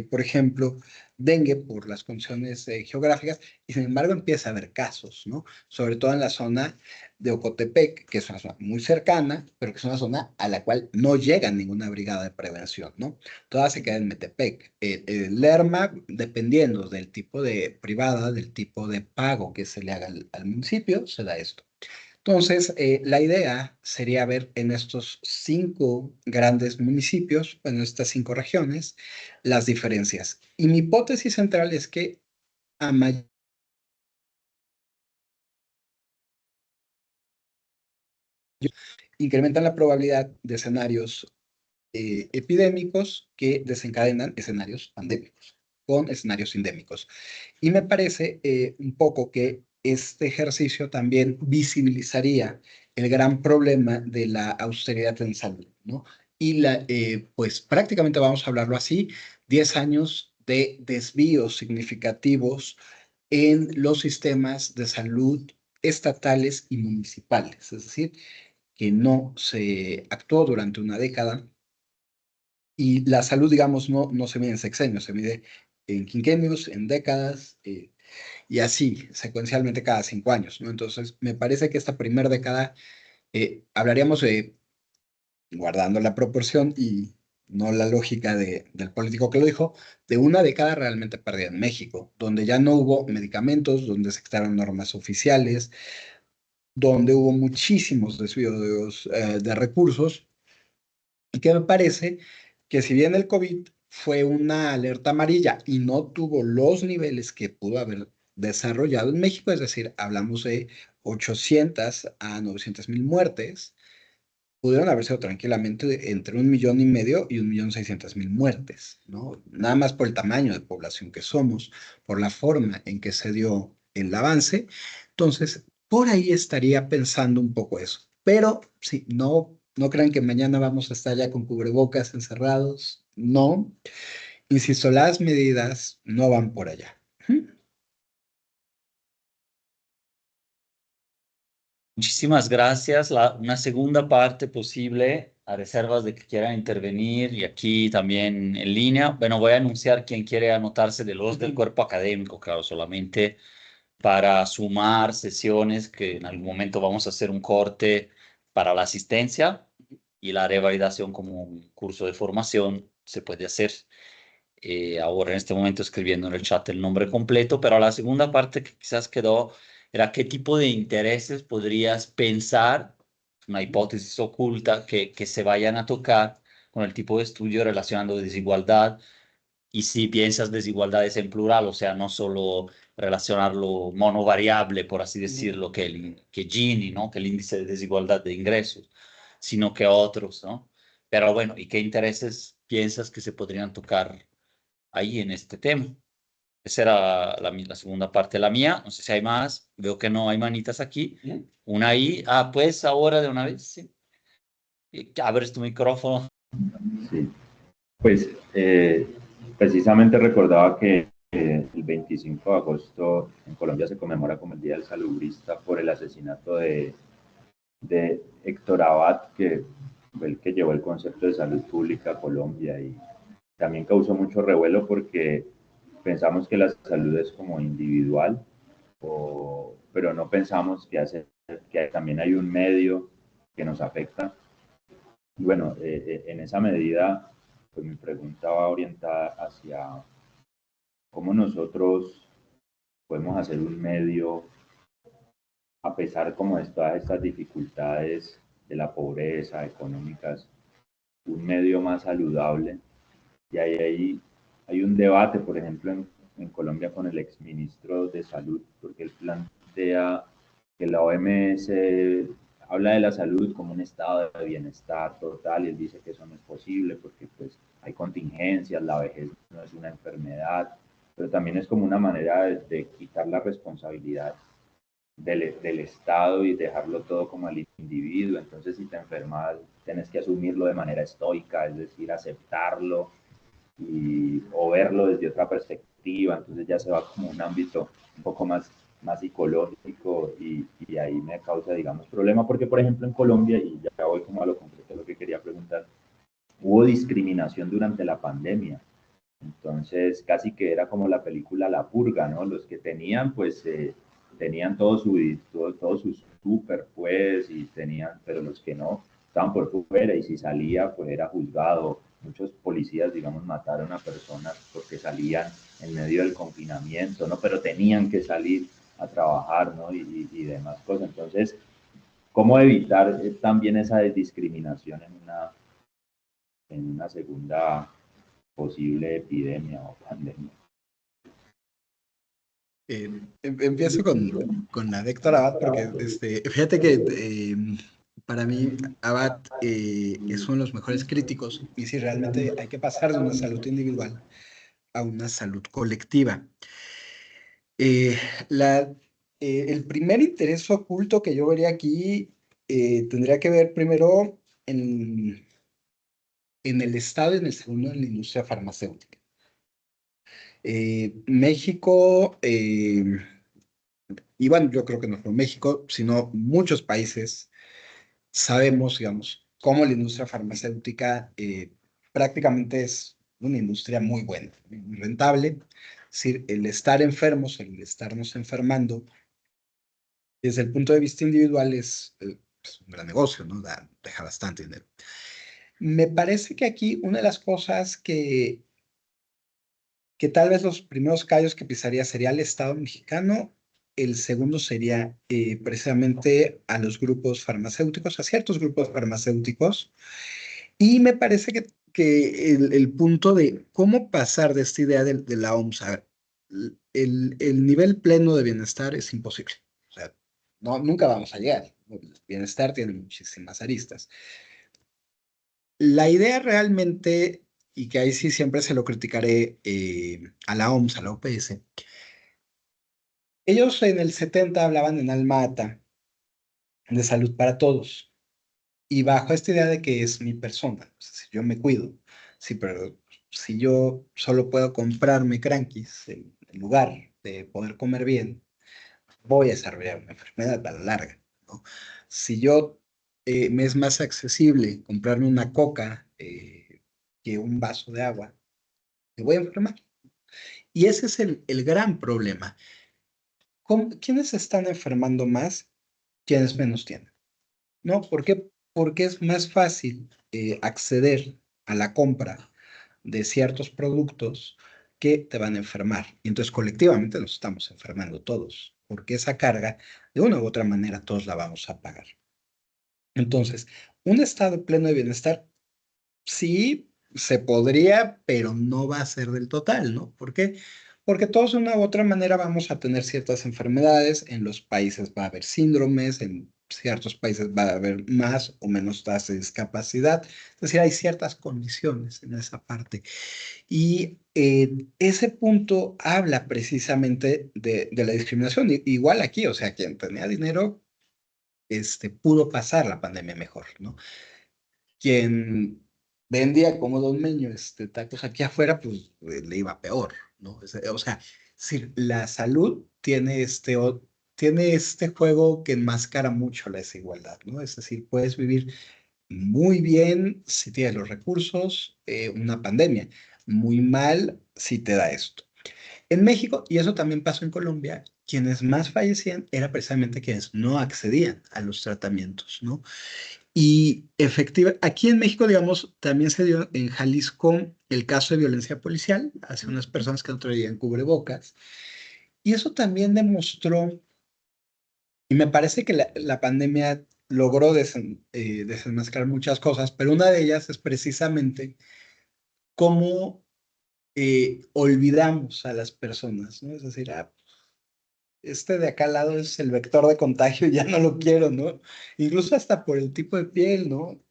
por ejemplo, dengue por las condiciones geográficas, y sin embargo empieza a haber casos, ¿no? Sobre todo en la zona de Ocotepec, que es una zona muy cercana, pero que es una zona a la cual no llega ninguna brigada de prevención, ¿no? Toda se queda en Metepec. Lerma, dependiendo del tipo de privada, del tipo de pago que se le haga al municipio, se da esto. Entonces, la idea sería ver en estos 5 grandes municipios, en estas 5 regiones, las diferencias. Y mi hipótesis central es que a mayor incrementan la probabilidad de escenarios epidémicos que desencadenan escenarios pandémicos, con escenarios endémicos. Y me parece un poco que este ejercicio también visibilizaría el gran problema de la austeridad en salud, ¿no? Y pues prácticamente vamos a hablarlo así, 10 años de desvíos significativos en los sistemas de salud estatales y municipales, es decir, que no se actuó durante una década y la salud, digamos, no se mide en sexenios, se mide en quinquenios, en décadas, y así, secuencialmente cada 5 años, ¿no? Entonces, me parece que esta primera década, hablaríamos de, guardando la proporción y no la lógica del político que lo dijo, de una década realmente perdida en México, donde ya no hubo medicamentos, donde se quitaron normas oficiales, donde hubo muchísimos desvíos de recursos, y que me parece que si bien el COVID fue una alerta amarilla y no tuvo los niveles que pudo haber desarrollado en México, es decir, hablamos de 800 a 900 mil muertes, pudieron haber sido tranquilamente entre 1,5 millones y 1,600,000 muertes, ¿no? Nada más por el tamaño de población que somos, por la forma en que se dio el avance. Entonces, por ahí estaría pensando un poco eso. Pero sí, no crean que mañana vamos a estar ya con cubrebocas encerrados. No. Insisto, las medidas no van por allá. Muchísimas gracias. Una segunda parte posible, a reservas de que quieran intervenir y aquí también en línea. Bueno, voy a anunciar quién quiere anotarse de los del cuerpo académico, claro, solamente para sumar sesiones que en algún momento vamos a hacer un corte para la asistencia y la revalidación como un curso de formación se puede hacer. Ahora en este momento escribiendo en el chat el nombre completo, pero la segunda parte que quizás quedó era qué tipo de intereses podrías pensar, una hipótesis oculta, que se vayan a tocar con el tipo de estudio relacionando desigualdad y si piensas desigualdades en plural, o sea, no solo relacionarlo monovariable, por así decirlo, que Gini, ¿no? Que el índice de desigualdad de ingresos, sino que otros, ¿no? Pero bueno, ¿y qué intereses piensas que se podrían tocar ahí en este tema? Esa era la segunda parte de la mía. No sé si hay más. Veo que no hay manitas aquí. Una ahí. Ah, pues ahora de una vez. Sí. Abres tu micrófono. Sí, pues precisamente recordaba que el 25 de agosto en Colombia se conmemora como el Día del Salubrista por el asesinato de Héctor Abad, que fue el que llevó el concepto de salud pública a Colombia y también causó mucho revuelo porque pensamos que la salud es como individual, pero no pensamos que también hay un medio que nos afecta. Y bueno, en esa medida, pues mi pregunta va orientada hacia cómo nosotros podemos hacer un medio, a pesar como de todas estas dificultades de la pobreza económicas, un medio más saludable. Y hay un debate, por ejemplo, en Colombia con el exministro de Salud, porque él plantea que la OMS habla de la salud como un estado de bienestar total y él dice que eso no es posible porque pues hay contingencias, la vejez no es una enfermedad, pero también es como una manera de quitar la responsabilidad del Estado y dejarlo todo como al individuo. Entonces, si te enfermas, tienes que asumirlo de manera estoica, es decir, aceptarlo o verlo desde otra perspectiva. Entonces ya se va como un ámbito un poco más psicológico y ahí me causa, digamos, problema porque, por ejemplo, en Colombia, y ya voy como a lo concreto de lo que quería preguntar, hubo discriminación durante la pandemia. Entonces, casi que era como la película La Purga, ¿no? Los que tenían, pues, tenían todo su súper, pues, y tenían, pero los que no, estaban por fuera, y si salía, pues, era juzgado. Muchos policías, digamos, mataron a personas porque salían en medio del confinamiento, ¿no? Pero tenían que salir a trabajar, ¿no? Y demás cosas. Entonces, ¿cómo evitar también esa discriminación en una segunda posible epidemia o pandemia? Empiezo con la de Héctor Abad, porque fíjate que para mí Abad es uno de los mejores críticos y si realmente hay que pasar de una salud individual a una salud colectiva. Eh, la, el primer interés oculto que yo vería aquí tendría que ver primero en el Estado y en el segundo en la industria farmacéutica. México, y bueno, yo creo que no solo México, sino muchos países, sabemos, digamos, cómo la industria farmacéutica prácticamente es una industria muy buena, muy rentable. Es decir, el estar enfermos, el estarnos enfermando, desde el punto de vista individual es pues, un gran negocio, ¿no? Deja bastante dinero. Me parece que aquí una de las cosas que tal vez los primeros callos que pisaría sería el Estado mexicano, el segundo sería precisamente a los grupos farmacéuticos, a ciertos grupos farmacéuticos, y me parece que el punto de cómo pasar de esta idea de la OMS a el nivel pleno de bienestar es imposible. O sea, no, nunca vamos a llegar. El bienestar tiene muchísimas aristas. La idea realmente, y que ahí sí siempre se lo criticaré a la OMS, a la OPS, ellos en el 70 hablaban en alma ata de salud para todos. Y bajo esta idea de que es mi persona, o sea, si yo me cuido, sí, pero si yo solo puedo comprarme crankies en lugar de poder comer bien, voy a desarrollar una enfermedad a la larga, ¿no? Si yo me es más accesible comprarme una coca que un vaso de agua, me voy a enfermar. Y ese es el gran problema. ¿Quiénes se están enfermando más? ¿Quiénes menos tienen? ¿No? ¿Por qué? Porque es más fácil acceder a la compra de ciertos productos que te van a enfermar. Y entonces colectivamente nos estamos enfermando todos, porque esa carga, de una u otra manera, todos la vamos a pagar. Entonces, un estado pleno de bienestar, sí, se podría, pero no va a ser del total, ¿no? ¿Por qué? Porque todos de una u otra manera vamos a tener ciertas enfermedades, en los países va a haber síndromes, en ciertos países va a haber más o menos tasas de discapacidad, es decir, hay ciertas condiciones en esa parte. Y ese punto habla precisamente de la discriminación, igual aquí, o sea, quien tenía dinero, pudo pasar la pandemia mejor, ¿no? Quien vendía como Don Meño tacos aquí afuera, pues le iba peor, ¿no? O sea, sí, la salud tiene tiene este juego que enmascara mucho la desigualdad, ¿no? Es decir, puedes vivir muy bien si tienes los recursos, una pandemia, muy mal si te da esto. En México, y eso también pasó en Colombia, quienes más fallecían eran precisamente quienes no accedían a los tratamientos, ¿no? Y aquí en México, digamos, también se dio en Jalisco el caso de violencia policial hacia unas personas que no traían cubrebocas. Y eso también demostró, y me parece que la pandemia logró desenmascarar muchas cosas, pero una de ellas es precisamente cómo olvidamos a las personas, ¿no? Es decir, de acá al lado es el vector de contagio, ya no lo quiero, ¿no? Incluso hasta por el tipo de piel, ¿no?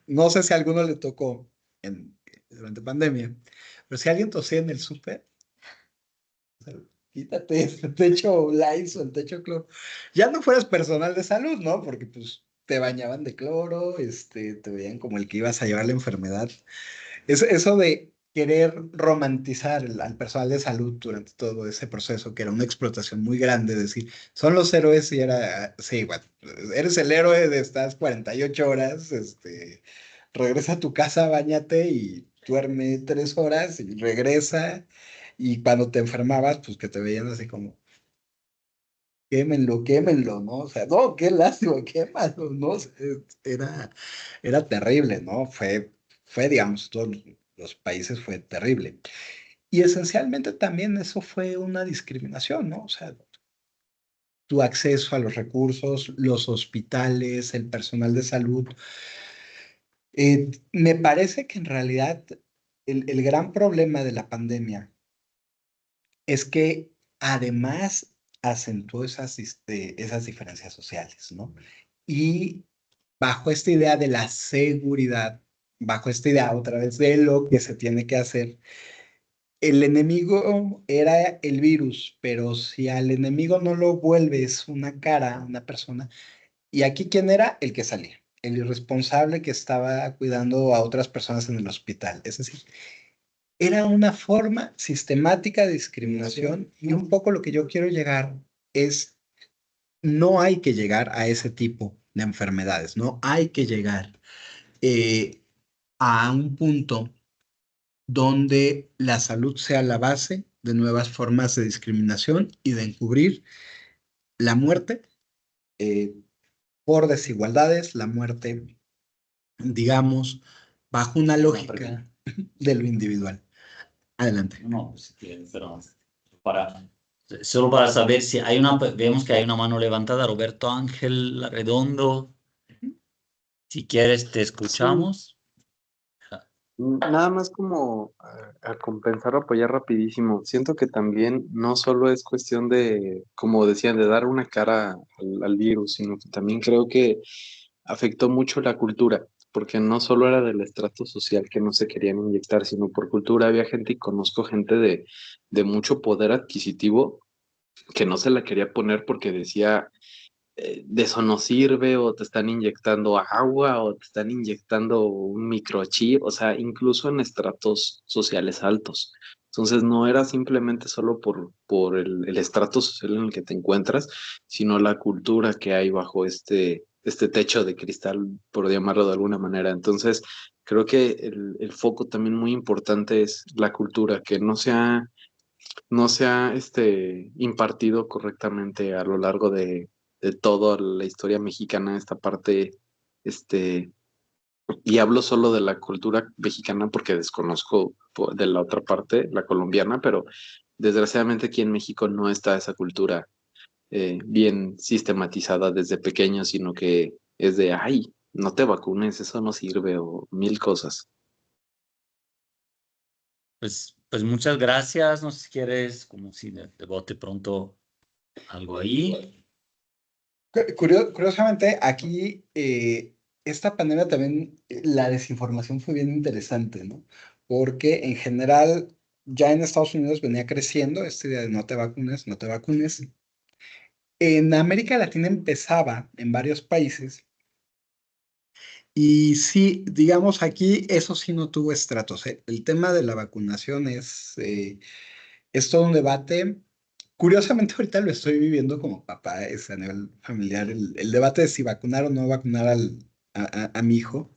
No sé si a alguno le tocó durante pandemia, pero si alguien tosía en el súper, o sea, quítate, te echo Lysol, te echo cloro. Ya no fueras personal de salud, ¿no? Porque pues te bañaban de cloro, te veían como el que ibas a llevar la enfermedad. Eso de querer romantizar al personal de salud durante todo ese proceso, que era una explotación muy grande, decir, son los héroes y era, sí, bueno, eres el héroe de estas 48 horas, regresa a tu casa, báñate y duerme 3 horas y regresa, y cuando te enfermabas, pues que te veían así como, quémenlo, quémenlo, ¿no? O sea, no, qué lástima, quémalo, ¿no? O sea, era terrible, ¿no? Digamos, todos los países fue terrible. Y esencialmente también eso fue una discriminación, ¿no? O sea, tu acceso a los recursos, los hospitales, el personal de salud. Me parece que en realidad el gran problema de la pandemia es que además acentuó esas diferencias sociales, ¿no? Y bajo esta idea de la seguridad, bajo esta idea otra vez de lo que se tiene que hacer, el enemigo era el virus, pero si al enemigo no lo vuelves una cara, una persona, y aquí quién era el que salía, el irresponsable que estaba cuidando a otras personas en el hospital. Es decir, era una forma sistemática de discriminación y un poco lo que yo quiero llegar es, no hay que llegar a ese tipo de enfermedades, no hay que llegar eh, a un punto donde la salud sea la base de nuevas formas de discriminación y de encubrir la muerte eh, por desigualdades, la muerte, digamos, bajo una lógica de lo individual. Adelante. No, pues si quieres, pero para, solo para saber si hay vemos que hay una mano levantada, Roberto Ángel Redondo. Si quieres, te Sí, escuchamos. nada más como a compensar o apoyar rapidísimo. Siento que también no solo es cuestión de, como decían, de dar una cara al virus, sino que también creo que afectó mucho la cultura. porque no solo era del estrato social que no se querían inyectar, sino por cultura. Había gente, y conozco gente de mucho poder adquisitivo que no se la quería poner porque decía, de eso no sirve, o te están inyectando agua, o te están inyectando un microchip, o sea, incluso en estratos sociales altos. Entonces no era simplemente solo por el estrato social en el que te encuentras, sino la cultura que hay bajo este techo de cristal, por llamarlo de alguna manera. Entonces, creo que el foco también muy importante es la cultura, que no se ha impartido correctamente a lo largo de toda la historia mexicana, esta parte, este, y hablo solo de la cultura mexicana porque desconozco de la otra parte, la colombiana, pero desgraciadamente aquí en México no está esa cultura bien sistematizada desde pequeño, sino que es de, ay, no te vacunes, eso no sirve, o mil cosas. Pues muchas gracias. No sé si quieres, como si de bote pronto algo ahí. Curiosamente, aquí esta pandemia también, la desinformación fue bien interesante, ¿no? Porque en general ya en Estados Unidos venía creciendo esta idea de no te vacunes, no te vacunes. En América Latina empezaba en varios países y sí, digamos aquí eso sí no tuvo estratos, ¿eh? El tema de la vacunación es todo un debate. Curiosamente, ahorita lo estoy viviendo como papá, es a nivel familiar, el debate de si vacunar o no vacunar a mi hijo.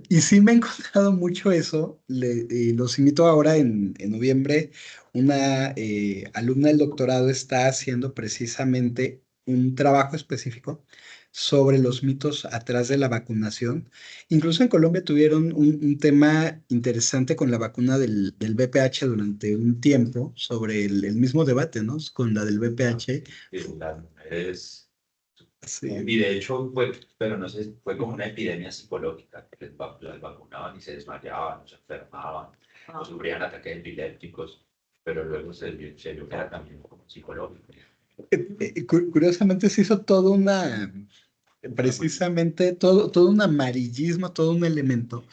Y sí me he encontrado mucho eso. Los invito ahora en noviembre. Una alumna del doctorado está haciendo precisamente un trabajo específico sobre los mitos atrás de la vacunación. Incluso en Colombia tuvieron un tema interesante con la vacuna del VPH durante un tiempo, sobre el mismo debate, ¿no? Con la del VPH. Las mujeres. Sí. Y de hecho fue, pero no sé, fue como una epidemia psicológica, que las vacunaban y se desmayaban, o se enfermaban, o sufrían ataques epilépticos, pero luego se vio que era también como psicológico. Curiosamente se hizo toda una, precisamente todo un amarillismo, todo un elemento,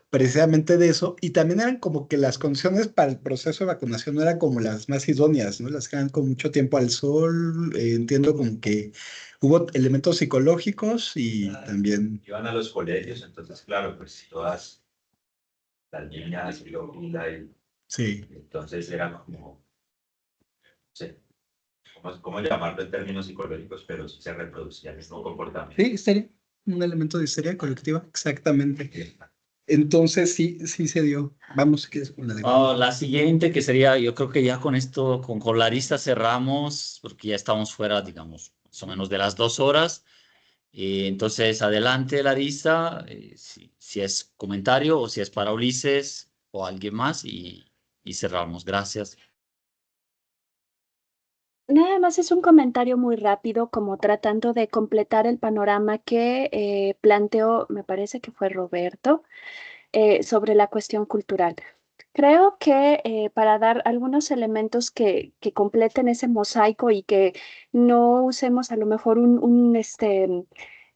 precisamente de eso, y también eran como que las condiciones para el proceso de vacunación no eran como las más idóneas, ¿no? Las que eran con mucho tiempo al sol, entiendo como que hubo elementos psicológicos y también... Iban a los colegios, entonces claro, pues todas las niñas y lo y Sí, entonces era como, no sé, cómo llamarlo en términos psicológicos, pero sí se reproducía el mismo comportamiento. sí, histeria, un elemento de histeria colectiva, exactamente. Entonces sí se dio. Vamos, si quieres con la de... La siguiente que sería, yo creo que ya con esto, con la lista cerramos, porque ya estamos fuera, digamos, más o menos de las 2 horas. Entonces, adelante, Larisa, si es comentario o si es para Ulises o alguien más y cerramos. Gracias. Nada más es un comentario muy rápido, como tratando de completar el panorama que planteó, me parece que fue Roberto, sobre la cuestión cultural. Creo que para dar algunos elementos que completen ese mosaico y que no usemos a lo mejor un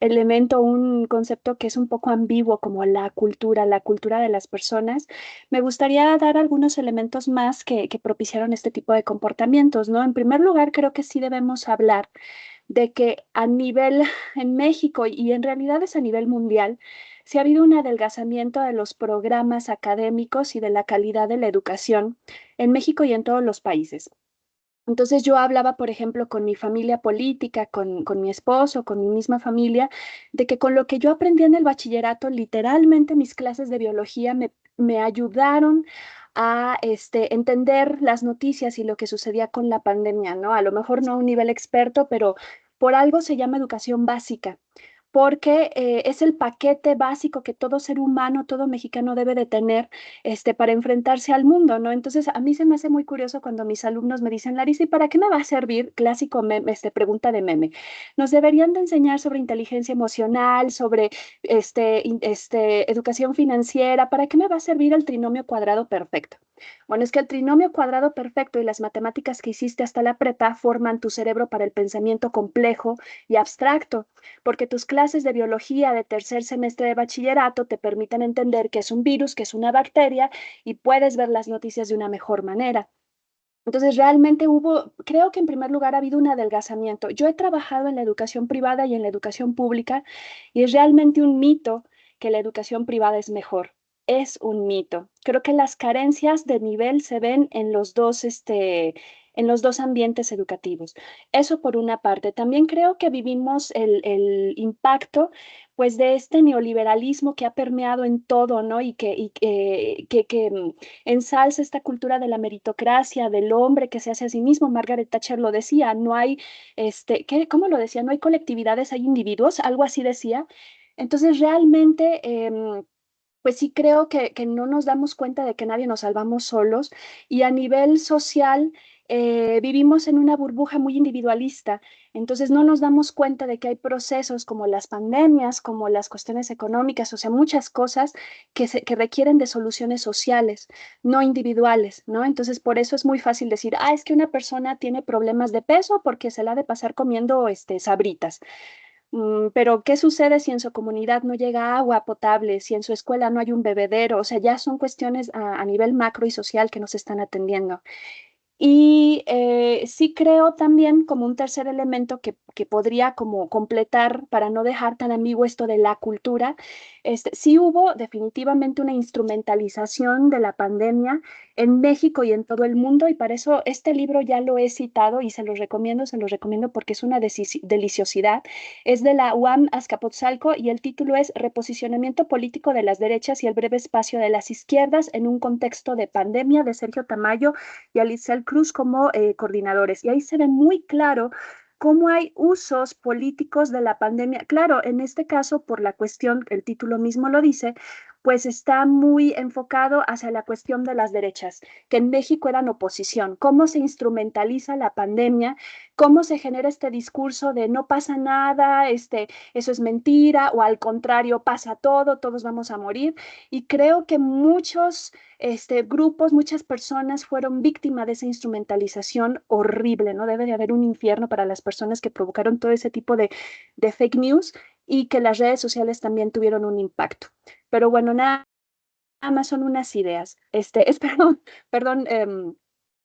elemento, un concepto que es un poco ambiguo como la cultura de las personas, me gustaría dar algunos elementos más que propiciaron este tipo de comportamientos, ¿no? En primer lugar, creo que sí debemos hablar de que a nivel en México y en realidad es a nivel mundial, sí ha habido un adelgazamiento de los programas académicos y de la calidad de la educación en México y en todos los países. Entonces yo hablaba, por ejemplo, con mi familia política, con mi esposo, con mi misma familia, de que con lo que yo aprendí en el bachillerato, literalmente mis clases de biología me ayudaron a entender las noticias y lo que sucedía con la pandemia, ¿no? A lo mejor no a un nivel experto, pero por algo se llama educación básica, porque es el paquete básico que todo ser humano, todo mexicano debe de tener para enfrentarse al mundo, ¿no? Entonces, a mí se me hace muy curioso cuando mis alumnos me dicen, Larissa, ¿y para qué me va a servir? Clásico meme, pregunta de meme. Nos deberían de enseñar sobre inteligencia emocional, sobre educación financiera, ¿para qué me va a servir el trinomio cuadrado perfecto? Bueno, es que el trinomio cuadrado perfecto y las matemáticas que hiciste hasta la prepa forman tu cerebro para el pensamiento complejo y abstracto, porque tus clases de biología de tercer semestre de bachillerato te permiten entender que es un virus, que es una bacteria, y puedes ver las noticias de una mejor manera. Entonces, realmente creo que en primer lugar ha habido un adelgazamiento. Yo he trabajado en la educación privada y en la educación pública y es realmente un mito que la educación privada es mejor. Es un mito. Creo que las carencias de nivel se ven en los dos ambientes educativos. Eso por una parte. También creo que vivimos el impacto pues de este neoliberalismo que ha permeado en todo, ¿no? Y que ensalza esta cultura de la meritocracia, del hombre que se hace a sí mismo. Margaret Thatcher lo decía, no hay, ¿cómo lo decía? No hay colectividades, hay individuos, algo así decía. Entonces, realmente, pues sí creo que no nos damos cuenta de que nadie nos salvamos solos y a nivel social vivimos en una burbuja muy individualista, entonces no nos damos cuenta de que hay procesos como las pandemias, como las cuestiones económicas, o sea, muchas cosas que requieren de soluciones sociales, no individuales, ¿no? Entonces por eso es muy fácil decir, es que una persona tiene problemas de peso porque se la ha de pasar comiendo sabritas. Pero, ¿qué sucede si en su comunidad no llega agua potable, si en su escuela no hay un bebedero? O sea, ya son cuestiones a nivel macro y social que nos están atendiendo. Y sí creo también como un tercer elemento que podría como completar para no dejar tan ambiguo esto de la cultura, sí hubo definitivamente una instrumentalización de la pandemia en México y en todo el mundo y para eso este libro ya lo he citado y se los recomiendo porque es una deliciosidad. Es de la UAM Azcapotzalco y el título es Reposicionamiento político de las derechas y el breve espacio de las izquierdas en un contexto de pandemia, de Sergio Tamayo y Alicel Cruz como coordinadores. Y ahí se ve muy claro cómo hay usos políticos de la pandemia. Claro, en este caso, por la cuestión, el título mismo lo dice, pues está muy enfocado hacia la cuestión de las derechas, que en México eran oposición, cómo se instrumentaliza la pandemia, cómo se genera este discurso de no pasa nada, eso es mentira, o al contrario, pasa todo, todos vamos a morir. Y creo que muchos grupos, muchas personas fueron víctimas de esa instrumentalización horrible, ¿no? Debe de haber un infierno para las personas que provocaron todo ese tipo de fake news y que las redes sociales también tuvieron un impacto. Pero bueno, nada más son unas ideas. Perdón,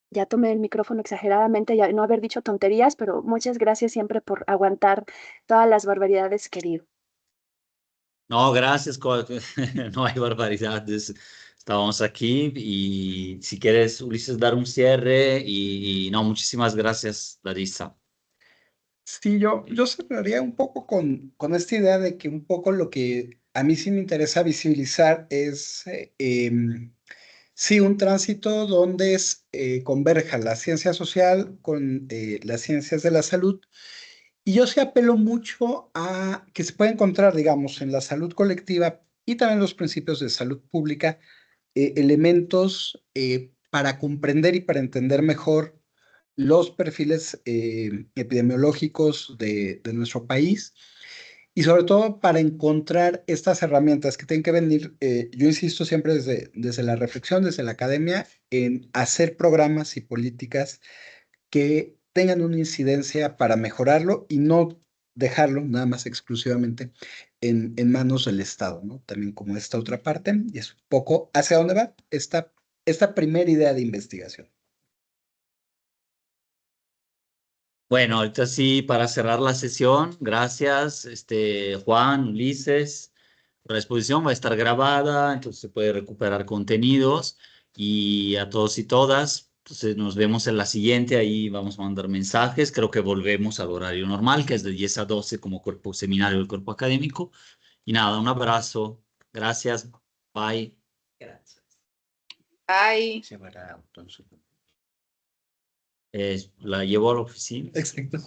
ya tomé el micrófono exageradamente, ya no haber dicho tonterías, pero muchas gracias siempre por aguantar todas las barbaridades, querido. No, gracias, no hay barbaridades. Estábamos aquí y si quieres, Ulises, dar un cierre y no, muchísimas gracias, Larissa. Sí, yo cerraría un poco con esta idea de que un poco lo que a mí sí me interesa visibilizar es, sí, un tránsito donde converja la ciencia social con las ciencias de la salud. Y yo sí apelo mucho a que se puede encontrar, digamos, en la salud colectiva y también los principios de salud pública, elementos para comprender y para entender mejor los perfiles epidemiológicos de nuestro país y sobre todo para encontrar estas herramientas que tienen que venir, yo insisto siempre desde la reflexión, desde la academia, en hacer programas y políticas que tengan una incidencia para mejorarlo y no dejarlo nada más exclusivamente en manos del Estado, ¿no? También como esta otra parte, y es un poco hacia dónde va esta primera idea de investigación. Bueno, ahorita sí, para cerrar la sesión, gracias, Juan, Ulises. La exposición va a estar grabada, entonces se puede recuperar contenidos y a todos y todas, entonces nos vemos en la siguiente, ahí vamos a mandar mensajes, creo que volvemos al horario normal, que es de 10 a 12 como cuerpo seminario del cuerpo académico. Y nada, un abrazo, gracias, bye. Gracias. Ay. Se verá, entonces. La llevo a la oficina. Exacto.